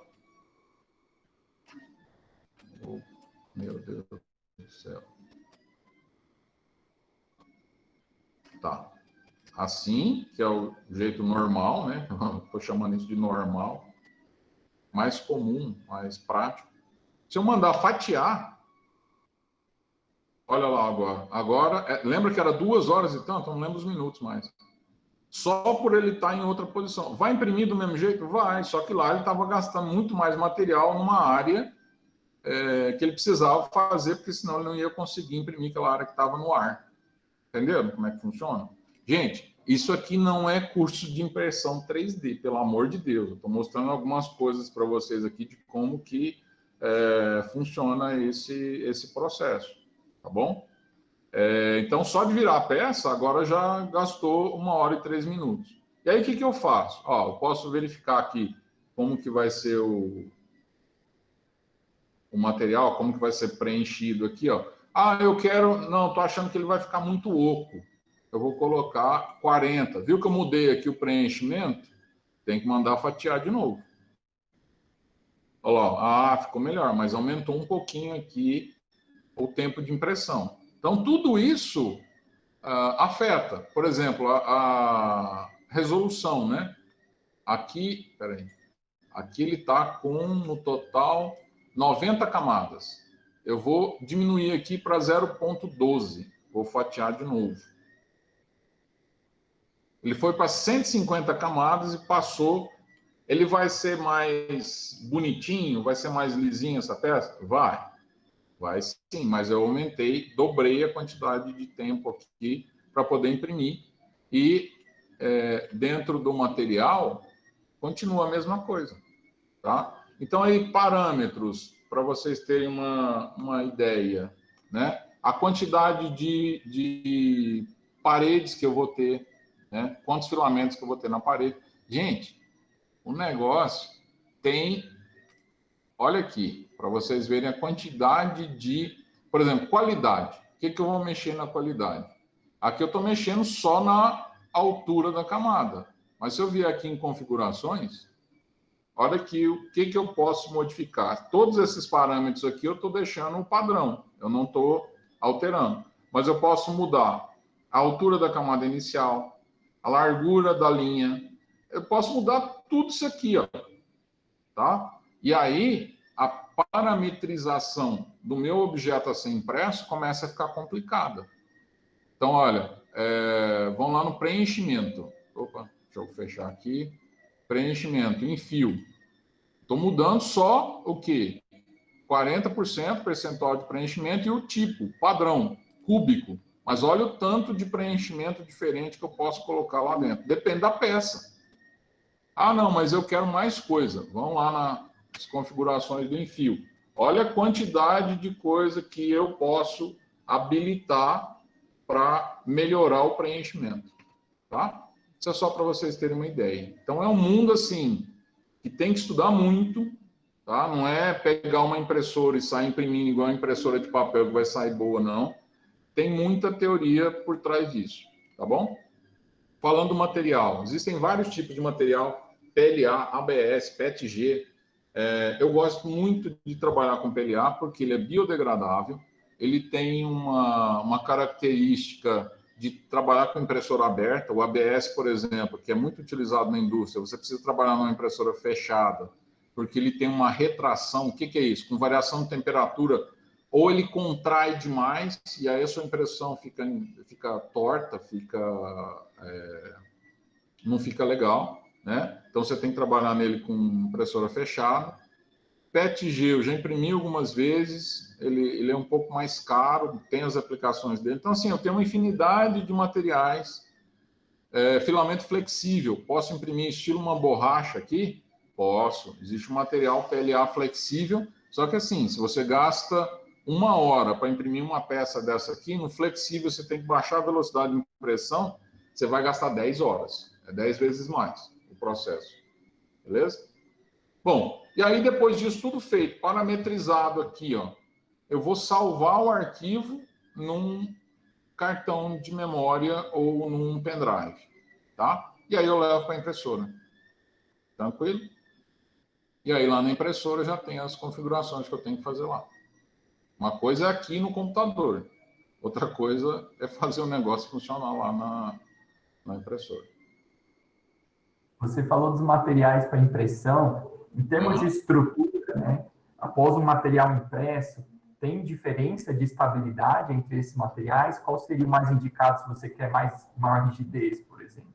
Oh, meu Deus do céu. Tá. Assim, que é o jeito normal, né? Estou chamando isso de normal. Mais comum, mais prático. Se eu mandar fatiar, olha lá agora. Agora, lembra que era 2 horas e tanto? Eu não lembro os minutos mais. Só por ele estar em outra posição. Vai imprimir do mesmo jeito? Vai. Só que lá ele estava gastando muito mais material numa área que ele precisava fazer, porque senão ele não ia conseguir imprimir aquela área que estava no ar. Entendeu como é que funciona? Gente, isso aqui não é curso de impressão 3D, pelo amor de Deus. Eu estou mostrando algumas coisas para vocês aqui de como que funciona esse processo. Tá bom? Então, só de virar a peça, agora já gastou 1 hora e 3 minutos. E aí, o que eu faço? Ó, eu posso verificar aqui como que vai ser o material, como que vai ser preenchido aqui, ó. Ah, eu quero... Não, estou achando que ele vai ficar muito oco. Eu vou colocar 40. Viu que eu mudei aqui o preenchimento? Tem que mandar fatiar de novo. Olha lá, ficou melhor, mas aumentou um pouquinho aqui o tempo de impressão. Então, tudo isso afeta. Por exemplo, a resolução, né? Aqui, peraí. Aqui ele está com, no total, 90 camadas. Eu vou diminuir aqui para 0,12. Vou fatiar de novo. Ele foi para 150 camadas e passou. Ele vai ser mais bonitinho? Vai ser mais lisinho essa peça? Vai. Vai sim, mas eu dobrei a quantidade de tempo aqui para poder imprimir. E dentro do material, continua a mesma coisa. Tá? Então, aí, parâmetros, para vocês terem uma ideia. Né? A quantidade de paredes que eu vou ter, né? Quantos filamentos que eu vou ter na parede. Gente, o negócio tem... Olha aqui, para vocês verem a quantidade de... Por exemplo, qualidade. O que eu vou mexer na qualidade? Aqui eu estou mexendo só na altura da camada. Mas se eu vier aqui em configurações, olha aqui o que eu posso modificar. Todos esses parâmetros aqui eu estou deixando o padrão. Eu não estou alterando. Mas eu posso mudar a altura da camada inicial, a largura da linha. Eu posso mudar tudo isso aqui, ó. Tá? E aí, a parametrização do meu objeto a ser impresso começa a ficar complicada. Então, olha, vamos lá no preenchimento. Opa, deixa eu fechar aqui. Preenchimento, em fio. Estou mudando só o quê? 40% percentual de preenchimento e o tipo, padrão, cúbico. Mas olha o tanto de preenchimento diferente que eu posso colocar lá dentro. Depende da peça. Ah, não, mas eu quero mais coisa. Vamos lá nas configurações do enfio. Olha a quantidade de coisa que eu posso habilitar para melhorar o preenchimento. Tá? Isso é só para vocês terem uma ideia. Então, é um mundo, assim, que tem que estudar muito, tá? Não é pegar uma impressora e sair imprimindo igual a impressora de papel que vai sair boa, não. Tem muita teoria por trás disso, tá bom? Falando do material, existem vários tipos de material, PLA, ABS, PETG. Eu gosto muito de trabalhar com PLA porque ele é biodegradável, ele tem uma característica de trabalhar com impressora aberta. O ABS, por exemplo, que é muito utilizado na indústria, você precisa trabalhar numa impressora fechada, porque ele tem uma retração. O que é isso? Com variação de temperatura, ou ele contrai demais, e aí a sua impressão fica torta, não fica legal, né? Então você tem que trabalhar nele com impressora fechada. PETG, eu já imprimi algumas vezes, ele é um pouco mais caro, tem as aplicações dele. Então, assim, eu tenho uma infinidade de materiais. Filamento flexível, posso imprimir estilo uma borracha aqui? Posso. Existe um material PLA flexível, só que assim, se você gasta 1 hora para imprimir uma peça dessa aqui, no flexível você tem que baixar a velocidade de impressão, você vai gastar 10 horas. É 10 vezes mais o processo. Beleza? Bom, e aí depois disso tudo feito, parametrizado aqui, ó, eu vou salvar o arquivo num cartão de memória ou num pendrive, tá? E aí eu levo para a impressora. Tranquilo? E aí lá na impressora já tem as configurações que eu tenho que fazer lá. Uma coisa é aqui no computador, outra coisa é fazer o negócio funcionar lá na impressora. Você falou dos materiais para impressão. Em termos de estrutura, né? Após o material impresso, tem diferença de estabilidade entre esses materiais? Qual seria o mais indicado se você quer maior rigidez, por exemplo?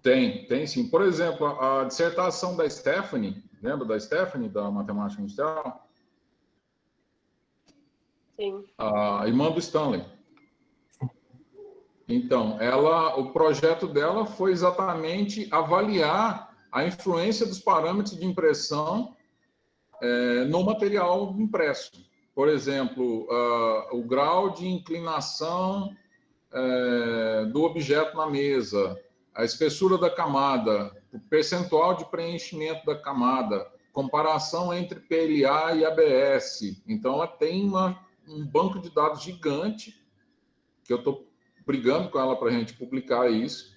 Tem sim. Por exemplo, a dissertação da Stephanie, lembra da Stephanie, da Matemática Industrial? Sim. A irmã do Stanley. Então, o projeto dela foi exatamente avaliar a influência dos parâmetros de impressão no material impresso. Por exemplo, o grau de inclinação do objeto na mesa, a espessura da camada, o percentual de preenchimento da camada, comparação entre PLA e ABS. Então, ela tem um banco de dados gigante, que eu estou brigando com ela para a gente publicar isso,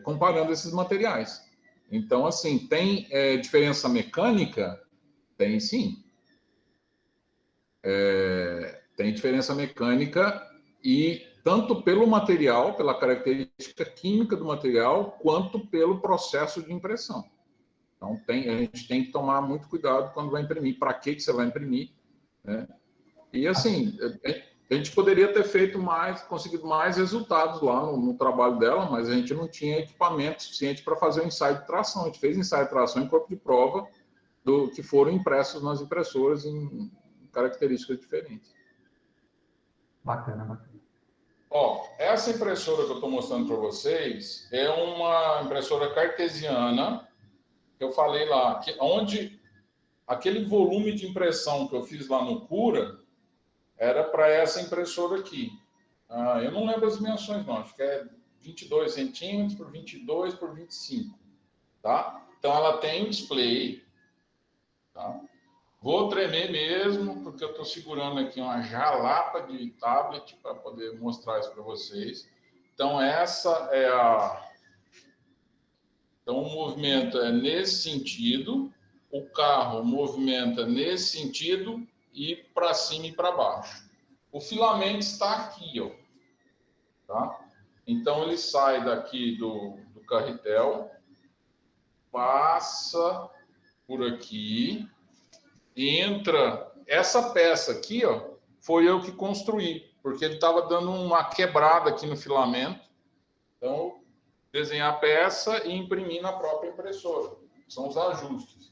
comparando esses materiais. Então, assim, tem diferença mecânica? Tem sim. Tem diferença mecânica e tanto pelo material, pela característica química do material, quanto pelo processo de impressão. Então, a gente tem que tomar muito cuidado quando vai imprimir, para que você vai imprimir, né? E, assim, a gente poderia ter feito conseguido mais resultados lá no trabalho dela, mas a gente não tinha equipamento suficiente para fazer o ensaio de tração. A gente fez ensaio de tração em corpo de prova que foram impressos nas impressoras em características diferentes. Bacana, bacana. Ó, essa impressora que eu estou mostrando para vocês é uma impressora cartesiana, que eu falei lá, onde aquele volume de impressão que eu fiz lá no Cura era para essa impressora aqui. Eu não lembro as dimensões, não. Acho que é 22 centímetros por 22 por 25, tá? Então, ela tem um display, tá? Vou tremer mesmo, porque eu estou segurando aqui uma jalapa de tablet para poder mostrar isso para vocês. Então, Então, o movimento é nesse sentido, o carro movimenta nesse sentido e para cima e para baixo. O filamento está aqui, ó. Tá? Então, ele sai daqui do carretel, passa por aqui, entra. Essa peça aqui, ó, foi eu que construí, porque ele estava dando uma quebrada aqui no filamento. Então, desenhar a peça e imprimir na própria impressora. São os ajustes.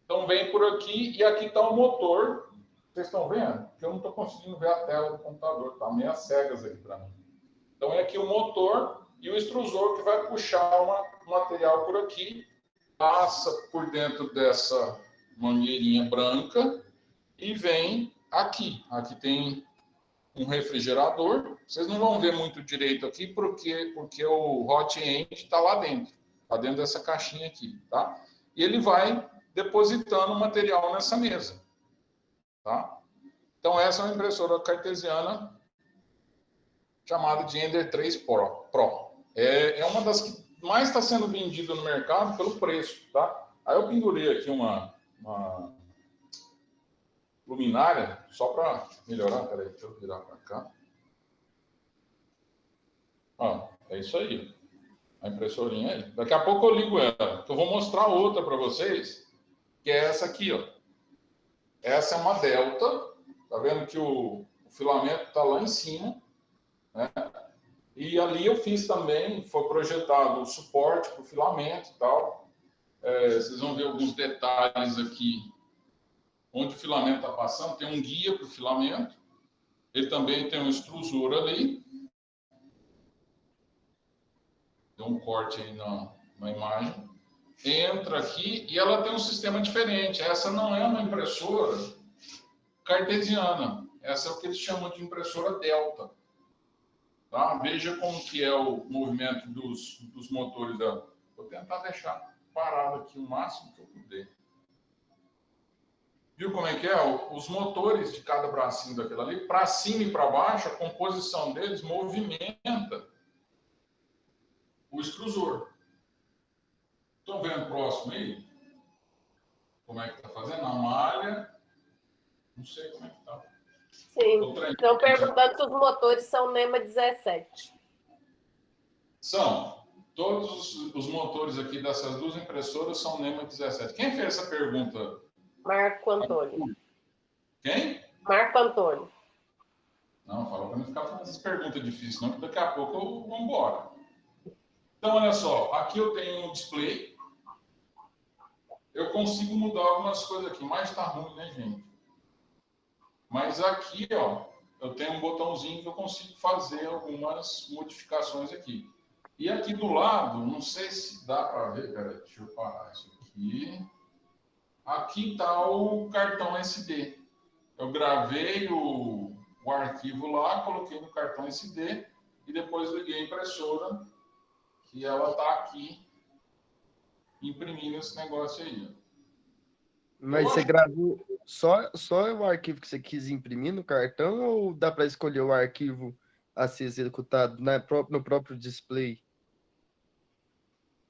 Então, vem por aqui e aqui está o motor. Vocês estão vendo? Porque eu não estou conseguindo ver a tela do computador. Está meio às cegas aqui para mim. Então, é aqui o motor e o extrusor que vai puxar o material por aqui. Passa por dentro dessa mangueirinha branca e vem aqui. Aqui tem um refrigerador. Vocês não vão ver muito direito aqui porque o hot end está lá dentro. Está dentro dessa caixinha aqui, tá? E ele vai depositando o material nessa mesa. Tá? Então, essa é uma impressora cartesiana chamada de Ender 3 Pro. É uma das que mais está sendo vendida no mercado pelo preço. Tá? Aí eu pendurei aqui uma luminária, só para melhorar. Peraí, deixa eu virar para cá. Ó, é isso aí. A impressorinha aí. Daqui a pouco eu ligo ela. Eu vou mostrar outra para vocês, que é essa aqui, ó. Essa é uma Delta. Tá vendo que o filamento está lá em cima, né? E ali eu fiz também, foi projetado o suporte para o filamento e tal. Vocês vão ver alguns detalhes aqui, onde o filamento está passando. Tem um guia para o filamento. Ele também tem um extrusor ali. Deu um corte aí na imagem. Entra aqui e ela tem um sistema diferente. Essa não é uma impressora cartesiana. Essa é o que eles chamam de impressora Delta. Tá? Veja como que é o movimento dos motores dela. Vou tentar deixar parado aqui o máximo que eu puder. Viu como é que é? Os motores de cada bracinho daquela ali, para cima e para baixo, a composição deles movimenta o extrusor. Estão vendo próximo aí? Como é que está fazendo? A malha. Não sei como é que está. Sim. Estão perguntando se os motores são NEMA 17. São. Todos os motores aqui dessas duas impressoras são NEMA 17. Quem fez essa pergunta? Marco Antônio. Quem? Marco Antônio. Não, fala para não ficar fazendo essas perguntas difíceis, não, que daqui a pouco eu vou embora. Então, olha só. Aqui eu tenho um display. Eu consigo mudar algumas coisas aqui, mas está ruim, né, gente? Mas aqui, ó, eu tenho um botãozinho que eu consigo fazer algumas modificações aqui. E aqui do lado, não sei se dá para ver, peraí, deixa eu parar isso aqui. Aqui está o cartão SD. Eu gravei o arquivo lá, coloquei no cartão SD e depois liguei a impressora, que ela está aqui imprimindo esse negócio aí. Mas você gravou só o arquivo que você quis imprimir no cartão ou dá para escolher o arquivo a ser executado no próprio display?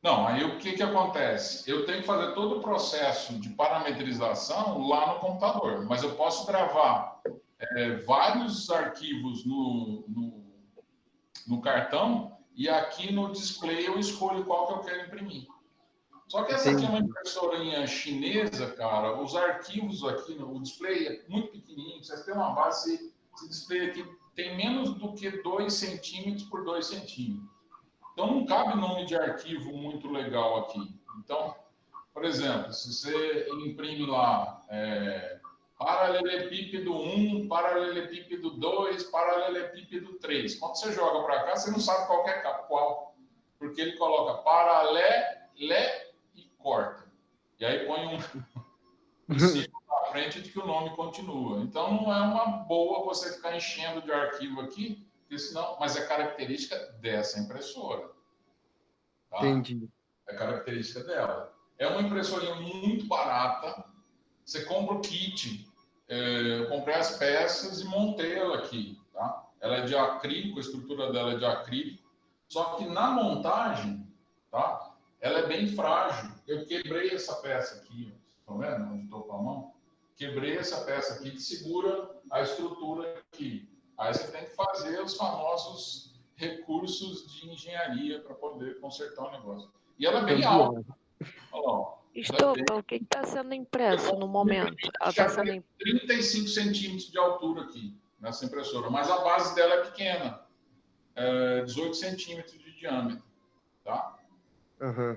Não, aí o que acontece? Eu tenho que fazer todo o processo de parametrização lá no computador, mas eu posso gravar vários arquivos no cartão e aqui no display eu escolho qual que eu quero imprimir. Só que essa aqui é uma impressorinha chinesa, cara. Os arquivos aqui, o display é muito pequenininho. Vocês têm uma base, esse display aqui tem menos do que 2 centímetros por 2 centímetros. Então, não cabe nome de arquivo muito legal aqui. Então, por exemplo, se você imprime lá paralelepípedo 1, paralelepípedo 2, paralelepípedo 3. Quando você joga para cá, você não sabe qual. Porque ele coloca e corta. E aí põe um círculo na frente de que o nome continua. Então, não é uma boa você ficar enchendo de arquivo aqui, porque senão, mas é característica dessa impressora. Tá? Entendi. É característica dela. É uma impressorinha muito barata. Você compra o kit. Eu comprei as peças e montei ela aqui. Tá? Ela é de acrílico, a estrutura dela é de acrílico. Só que na montagem, tá? Ela é bem frágil. Eu quebrei essa peça aqui. Estão vendo onde estou com a mão? Quebrei essa peça aqui que segura a estrutura aqui. Aí você tem que fazer os famosos recursos de engenharia para poder consertar o negócio. E ela é bem alta. Estopa, o que está sendo impresso no momento? Ela está sendo 35 centímetros de altura aqui, nessa impressora. Mas a base dela é pequena. 18 centímetros de diâmetro. Tá? Uhum.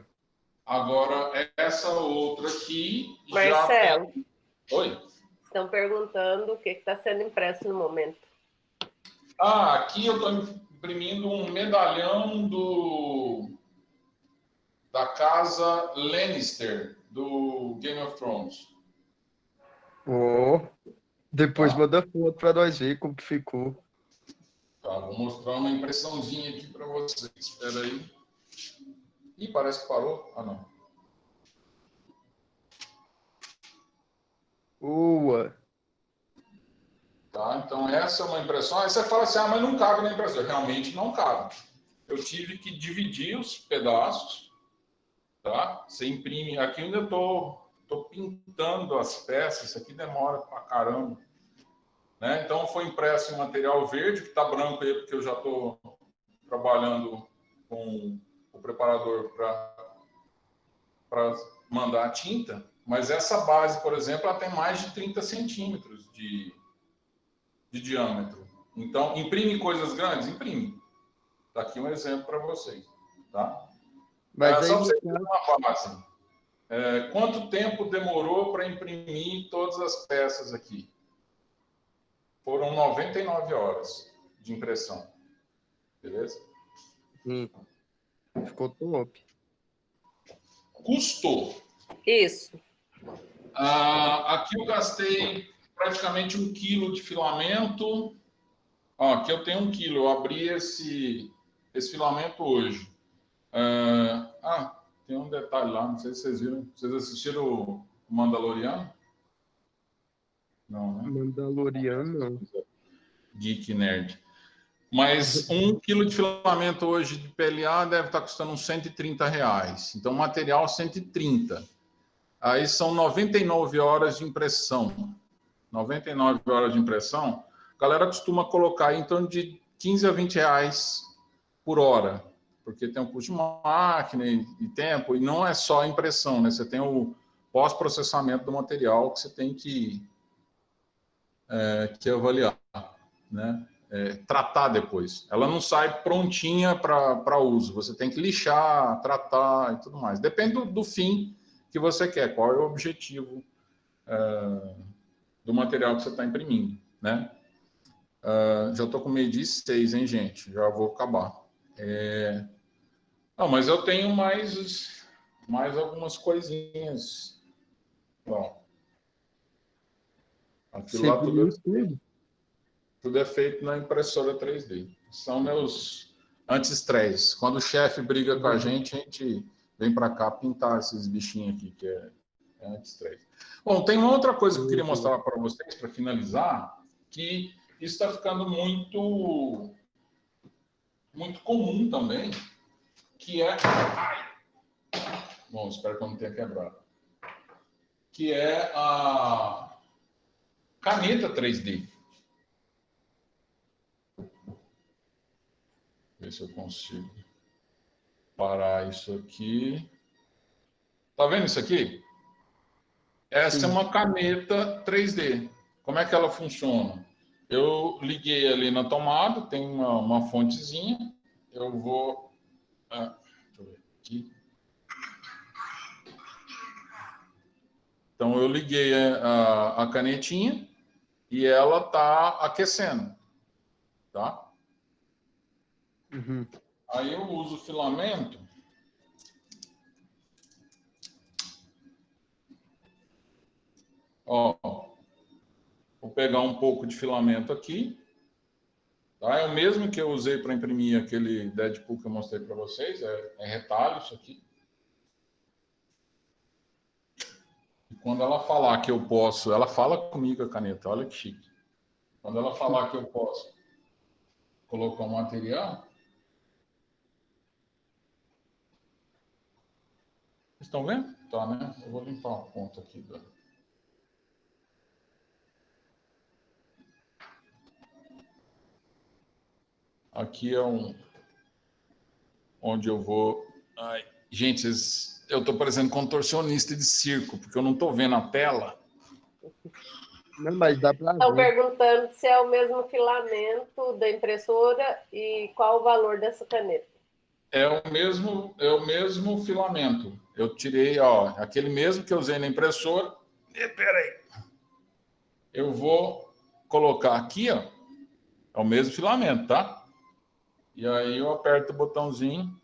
Agora, essa outra aqui... Marcelo. Oi? Estão perguntando o que está sendo impresso no momento. Aqui eu estou imprimindo um medalhão da casa Lannister, do Game of Thrones. Depois manda foto para nós ver como que ficou. Tá, vou mostrar uma impressãozinha aqui para vocês. Espera aí. Ih, parece que parou. Ah, não. Boa. Tá? Então, essa é uma impressão. Aí você fala assim, mas não cabe na impressora. Realmente não cabe. Eu tive que dividir os pedaços, tá? Você imprime. Aqui eu ainda estou pintando as peças. Isso aqui demora pra caramba. Né? Então, foi impresso em material verde, que está branco aí, porque eu já estou trabalhando com o preparador para mandar a tinta. Mas essa base, por exemplo, ela tem mais de 30 centímetros de diâmetro. Então, imprime coisas grandes? Imprime. Está aqui um exemplo para vocês. Tá? Mas aí, só para no vocês terem caso, uma base. Quanto tempo demorou para imprimir todas as peças aqui? Foram 99 horas de impressão. Beleza? ficou top. Custou. Isso. Aqui eu gastei praticamente 1 quilo de filamento. Aqui eu tenho 1 quilo. Eu abri esse filamento hoje. Tem um detalhe lá. Não sei se vocês viram. Vocês assistiram o Mandaloriano? Não, né? Mandaloriano, não. Geek Nerd. Mas 1 quilo de filamento hoje de PLA deve estar custando uns R$130. Então, material 130. Aí são 99 horas de impressão. 99 horas de impressão. A galera costuma colocar em torno de 15 a 20 reais por hora. Porque tem o custo de máquina e tempo. E não é só a impressão, né? Você tem o pós-processamento do material que você tem que avaliar, né? Tratar depois. Ela não sai prontinha para uso. Você tem que lixar, tratar e tudo mais. Depende do fim que você quer, qual é o objetivo do material que você está imprimindo, né? Já estou com 12:06, hein, gente? Já vou acabar. Mas eu tenho mais algumas coisinhas. Bom, aquilo Você lá viu tudo? tudo é feito na impressora 3D. São meus anti-estresse. Quando o chefe briga com a gente vem para cá pintar esses bichinhos aqui, que é anti-estresse. Bom, tem uma outra coisa que eu queria mostrar para vocês, para finalizar, que isso está ficando muito comum também, que é... Bom, espero que eu não tenha quebrado. Que é a caneta 3D. Ver se eu consigo parar isso aqui. Tá vendo isso aqui? Essa é uma caneta 3D. Como é que ela funciona? Eu liguei ali na tomada, tem uma fontezinha. Eu vou... deixa eu ver aqui. Então, eu liguei a canetinha e ela está aquecendo. Tá? Aí eu uso o filamento. Vou pegar um pouco de filamento aqui. Tá? É o mesmo que eu usei para imprimir aquele Deadpool que eu mostrei para vocês. É retalho isso aqui. E quando ela falar que eu posso... Ela fala comigo a caneta, olha que chique. Quando ela falar que eu posso colocar o material... Vocês estão vendo? Tá, né? Eu vou limpar a ponta aqui. Aqui é onde eu vou... Gente, eu estou parecendo contorcionista de circo, porque eu não estou vendo a tela. Não, mas dá para Estão ver. perguntando se é o mesmo filamento da impressora e qual o valor dessa caneta. É o mesmo filamento. Eu tirei, aquele mesmo que eu usei na impressora. Peraí. Eu vou colocar aqui, é o mesmo filamento, tá? E aí eu aperto o botãozinho,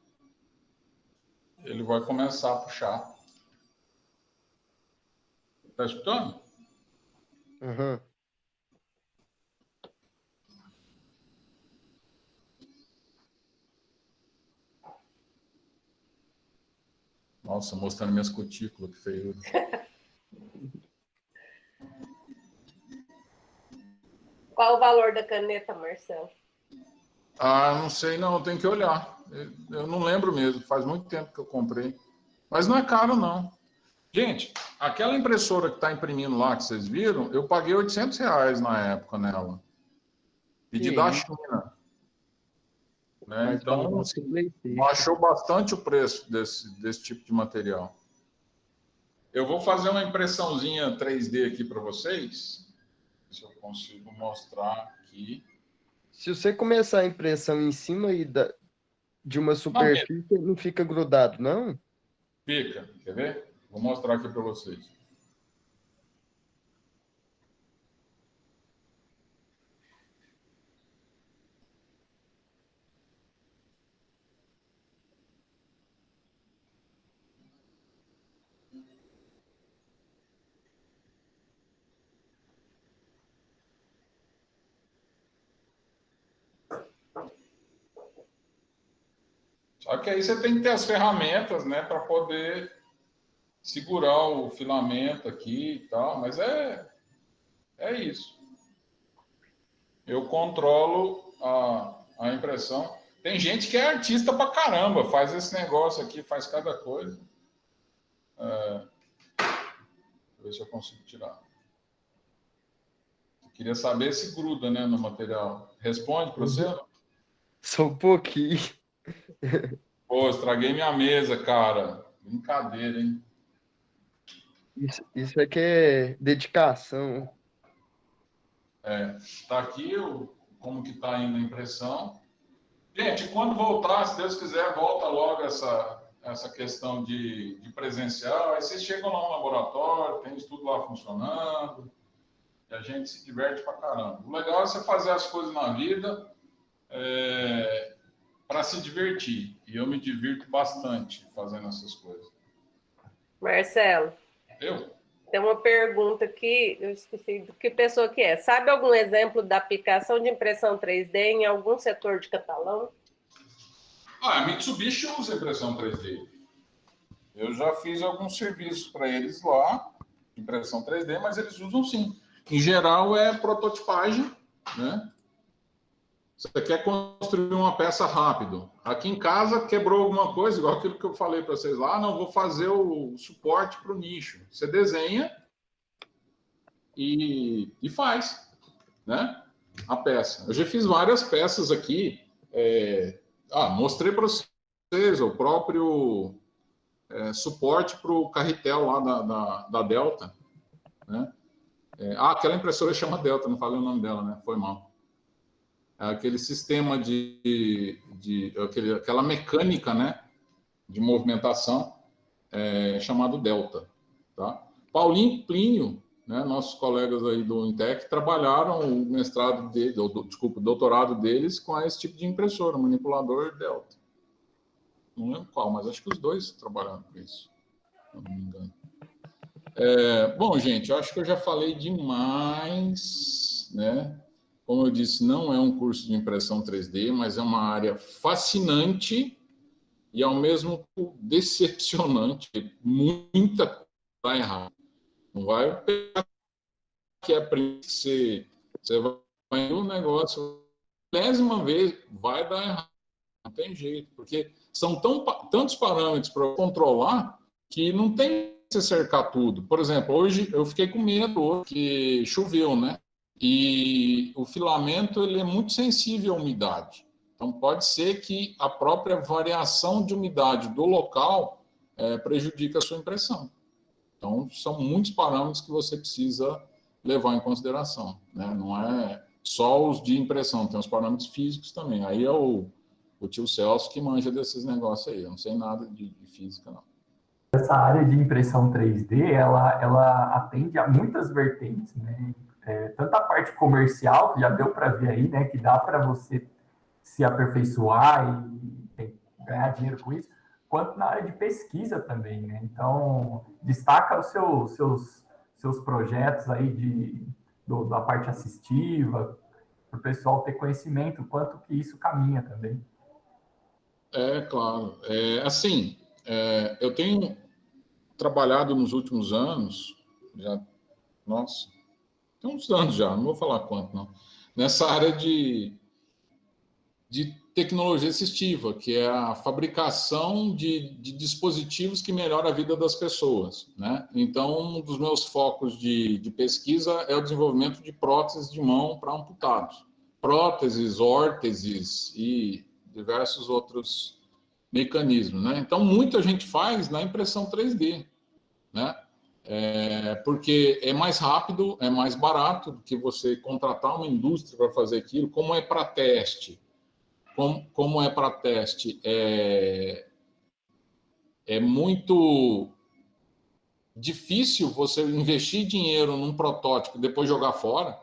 ele vai começar a puxar. Tá escutando? Nossa, mostrando minhas cutículas, que feio. valor da caneta, Marcelo? Ah, não sei não, tem que olhar. Eu não lembro mesmo, faz muito tempo que eu comprei. Mas não é caro, não. Gente, aquela impressora que está imprimindo lá, que vocês viram, eu paguei R$ 800 na época nela. Pedi da isso? China. Né? Mais Então, barato que o PlayStation. baixou bastante o preço desse tipo de material. Eu vou fazer uma impressãozinha 3D aqui para vocês. Se eu consigo mostrar aqui. Se você começar a impressão em cima aí de uma superfície, não fica grudado, não? Fica, quer ver? Vou mostrar aqui para vocês. Só que aí você tem que ter as ferramentas, né, para poder segurar o filamento aqui e tal, mas é isso. Eu controlo a impressão. Tem gente que é artista pra caramba, faz esse negócio aqui, faz cada coisa. Deixa eu ver se eu consigo tirar. Eu queria saber se gruda, né, no material. Responde para você? Só um pouquinho. Pô, estraguei minha mesa, cara. Brincadeira, hein? Isso é que é dedicação. Tá aqui como que tá indo a impressão. Gente, quando voltar, se Deus quiser, volta logo essa questão de presencial. Aí vocês chegam lá no laboratório, tem tudo lá funcionando, e a gente se diverte pra caramba. O legal é você fazer as coisas na vida para se divertir. E eu me divirto bastante fazendo essas coisas. Marcelo, Eu? tem uma pergunta aqui, eu esqueci de que pessoa que é. Sabe algum exemplo da aplicação de impressão 3D em algum setor de Catalão? A Mitsubishi usa impressão 3D. Eu já fiz alguns serviços para eles lá, impressão 3D, mas eles usam sim. Em geral é prototipagem, né? Você quer construir uma peça rápido. Aqui em casa quebrou alguma coisa, igual aquilo que eu falei para vocês lá, não vou fazer o suporte para o nicho. Você desenha e faz, né? A peça. Eu já fiz várias peças aqui. Mostrei para vocês o próprio suporte para o carretel lá da Delta, né? Aquela impressora chama Delta, não falei o nome dela, né? Foi mal. Aquele sistema aquela mecânica, né, de movimentação chamado Delta, tá? Paulinho e Plínio, né, nossos colegas aí do Intec, trabalharam o mestrado dele, o doutorado deles com esse tipo de impressora, manipulador Delta. Não lembro qual, mas acho que os dois trabalharam com isso, se não me engano. Bom, gente, eu acho que eu já falei demais, né? Como eu disse, não é um curso de impressão 3D, mas é uma área fascinante e, ao mesmo tempo, decepcionante. Muita coisa está errada. Não vai pegar que aprender, você vai no negócio, 10ª vez, vai dar errado. Não tem jeito, porque são tantos parâmetros para controlar que não tem que você cercar tudo. Por exemplo, hoje eu fiquei com medo que choveu, né? E o filamento ele é muito sensível à umidade. Então, pode ser que a própria variação de umidade do local prejudique a sua impressão. Então, são muitos parâmetros que você precisa levar em consideração, né? Não é só os de impressão, tem os parâmetros físicos também. Aí é o tio Celso que manja desses negócios aí. Eu não sei nada de física, não. Essa área de impressão 3D, ela atende a muitas vertentes, né? Tanto a parte comercial, que já deu para ver aí, né? Que dá para você se aperfeiçoar e ganhar dinheiro com isso, quanto na área de pesquisa também, né? Então, destaca os seus projetos aí da parte assistiva, para o pessoal ter conhecimento, quanto que isso caminha também. Claro. Assim, eu tenho trabalhado nos últimos anos, tem uns anos já, não vou falar quanto, não, nessa área de tecnologia assistiva, que é a fabricação de dispositivos que melhoram a vida das pessoas, né? Então, um dos meus focos de pesquisa é o desenvolvimento de próteses de mão para amputados. Próteses, órteses e diversos outros mecanismos, né? Então, muita gente faz na impressão 3D, né? Porque é mais rápido, é mais barato do que você contratar uma indústria para fazer aquilo, como é para teste. Como é para teste, é muito difícil você investir dinheiro num protótipo e depois jogar fora.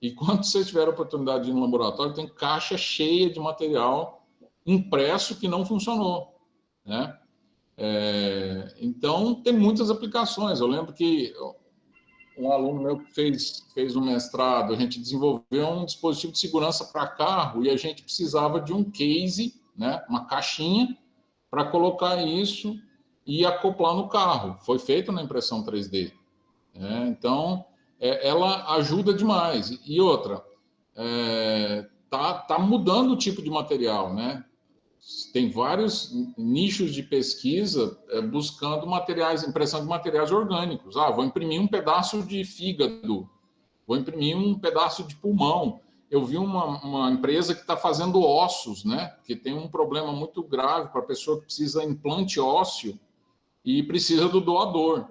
E quando você tiver a oportunidade de ir no laboratório, tem caixa cheia de material impresso que não funcionou, né? Então, tem muitas aplicações. Eu lembro que um aluno meu que fez um mestrado, a gente desenvolveu um dispositivo de segurança para carro e a gente precisava de um case, né, uma caixinha, para colocar isso e acoplar no carro. Foi feito na impressão 3D. Né? Então, ela ajuda demais. E outra, tá mudando o tipo de material, né? Tem vários nichos de pesquisa buscando materiais, impressão de materiais orgânicos. Vou imprimir um pedaço de fígado, vou imprimir um pedaço de pulmão. Eu vi uma empresa que está fazendo ossos, né? Que tem um problema muito grave para a pessoa que precisa de implante ósseo e precisa do doador.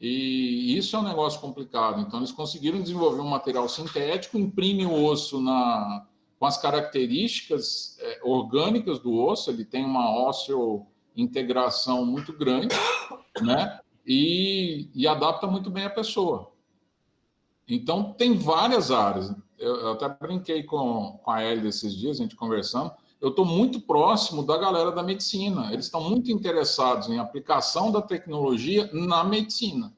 E isso é um negócio complicado. Então, eles conseguiram desenvolver um material sintético, imprime o osso com as características orgânicas do osso, ele tem uma ósseo-integração muito grande, né? E adapta muito bem a pessoa. Então, tem várias áreas. Eu até brinquei com a Ellie esses dias, a gente conversando. Eu estou muito próximo da galera da medicina. Eles estão muito interessados em aplicação da tecnologia na medicina.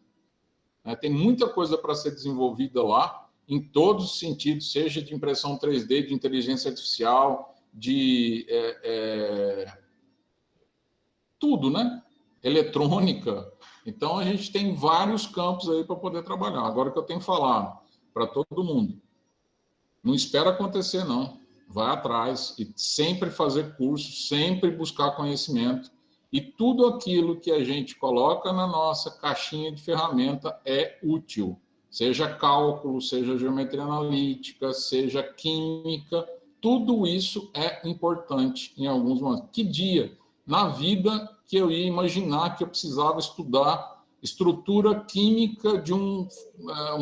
Tem muita coisa para ser desenvolvida lá, em todos os sentidos, seja de impressão 3D, de inteligência artificial, de tudo, né? Eletrônica. Então, a gente tem vários campos aí para poder trabalhar. Agora, o que eu tenho que falar para todo mundo, não espera acontecer, não. Vai atrás e sempre fazer curso, sempre buscar conhecimento. E tudo aquilo que a gente coloca na nossa caixinha de ferramenta é útil. Seja cálculo, seja geometria analítica, seja química, tudo isso é importante em alguns momentos. Que dia na vida que eu ia imaginar que eu precisava estudar estrutura química de um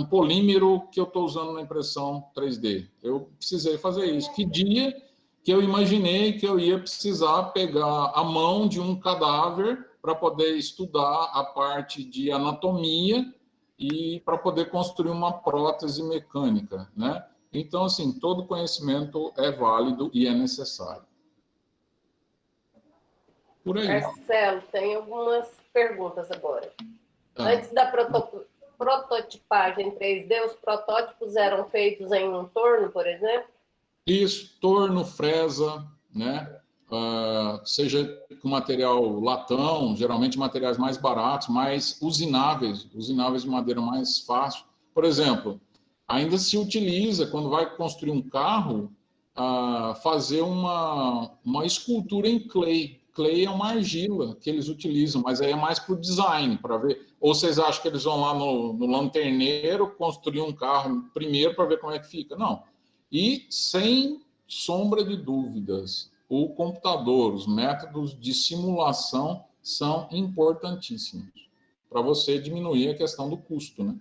polímero que eu estou usando na impressão 3D? Eu precisei fazer isso. Que dia que eu imaginei que eu ia precisar pegar a mão de um cadáver para poder estudar a parte de anatomia e para poder construir uma prótese mecânica, né? Então, assim, todo conhecimento é válido e é necessário. Por aí. Marcelo, tem algumas perguntas agora. Antes da prototipagem 3D, os protótipos eram feitos em um torno, por exemplo? Isso, torno, fresa, né? Seja com material latão, geralmente materiais mais baratos, mais usináveis de madeira mais fácil. Por exemplo, ainda se utiliza, quando vai construir um carro, fazer uma escultura em clay. Clay é uma argila que eles utilizam, mas aí é mais para o design, para ver. Ou vocês acham que eles vão lá no lanterneiro construir um carro primeiro para ver como é que fica? Não. E, sem sombra de dúvidas, o computador, os métodos de simulação são importantíssimos para você diminuir a questão do custo, né?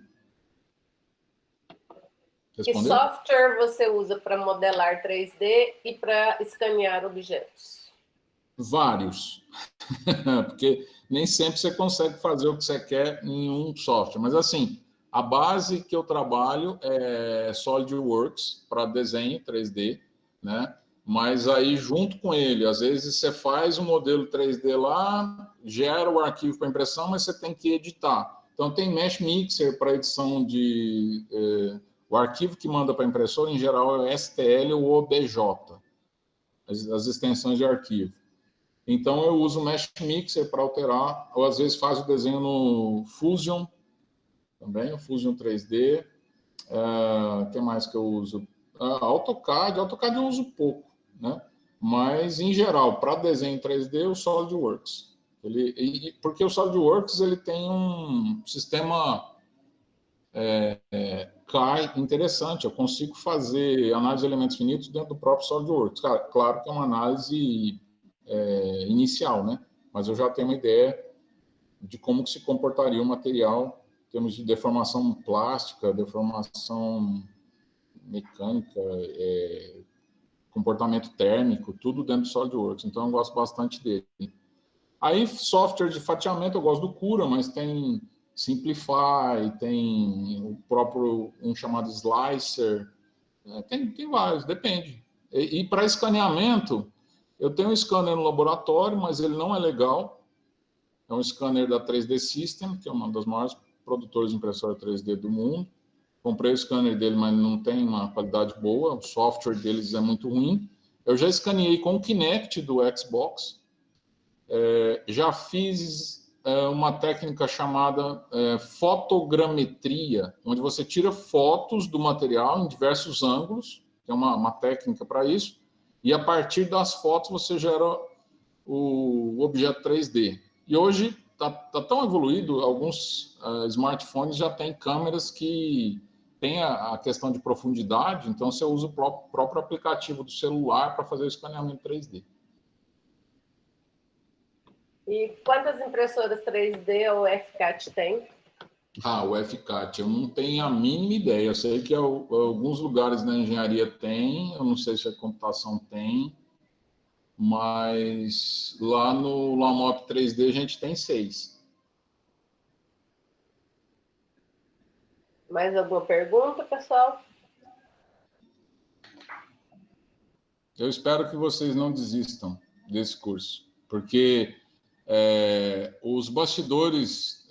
Respondeu? Que software você usa para modelar 3D e para escanear objetos? Vários. Porque nem sempre você consegue fazer o que você quer em um software. Mas, assim, a base que eu trabalho é SolidWorks para desenho 3D, né? Mas aí, junto com ele, às vezes você faz um modelo 3D lá, gera o arquivo para impressão, mas você tem que editar. Então, tem Mesh Mixer para edição de... o arquivo que manda para a impressora, em geral, é o STL ou OBJ, as extensões de arquivo. Então, eu uso o Mesh Mixer para alterar, ou às vezes faz o desenho no Fusion, também, o Fusion 3D. O que mais que eu uso? AutoCAD eu uso pouco, né? Mas, em geral, para desenho 3D, o SolidWorks. Porque o SolidWorks ele tem um sistema CAI interessante. Eu consigo fazer análise de elementos finitos dentro do próprio SolidWorks. Claro que é uma análise inicial, né? Mas eu já tenho uma ideia de como que se comportaria o material em termos de deformação plástica, deformação mecânica, comportamento térmico, tudo dentro do SolidWorks. Então, eu gosto bastante dele. Aí, software de fatiamento, eu gosto do Cura, mas tem Simplify, tem o próprio, um chamado Slicer, tem vários, depende. E para escaneamento, eu tenho um scanner no laboratório, mas ele não é legal. É um scanner da 3D System, que é uma das maiores produtoras de impressora 3D do mundo. Comprei o scanner dele, mas não tem uma qualidade boa. O software deles é muito ruim. Eu já escaneei com o Kinect do Xbox. Já fiz uma técnica chamada fotogrametria, onde você tira fotos do material em diversos ângulos. Tem uma técnica para isso. E a partir das fotos você gera o objeto 3D. E hoje está tão evoluído, alguns smartphones já têm câmeras que têm a questão de profundidade, então você usa o próprio aplicativo do celular para fazer o escaneamento 3D. E quantas impressoras 3D o FCAT tem? O FCAT, eu não tenho a mínima ideia. Eu sei que alguns lugares na engenharia tem, eu não sei se a computação tem, mas lá no Lamop 3D a gente tem 6. Mais alguma pergunta, pessoal? Eu espero que vocês não desistam desse curso, porque os bastidores,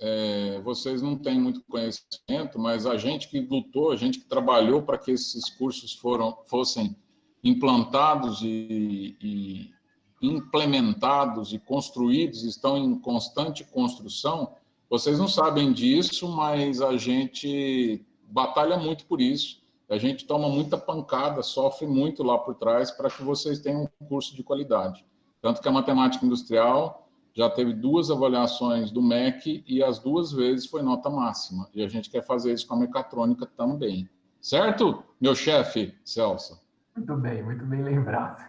vocês não têm muito conhecimento, mas a gente que lutou, a gente que trabalhou para que esses cursos fossem implantados e implementados e construídos, estão em constante construção. Vocês não sabem disso, mas a gente batalha muito por isso. A gente toma muita pancada, sofre muito lá por trás para que vocês tenham um curso de qualidade. Tanto que a matemática industrial já teve 2 avaliações do MEC e as 2 vezes foi nota máxima. E a gente quer fazer isso com a mecatrônica também. Certo, meu chefe, Celso? Muito bem lembrado.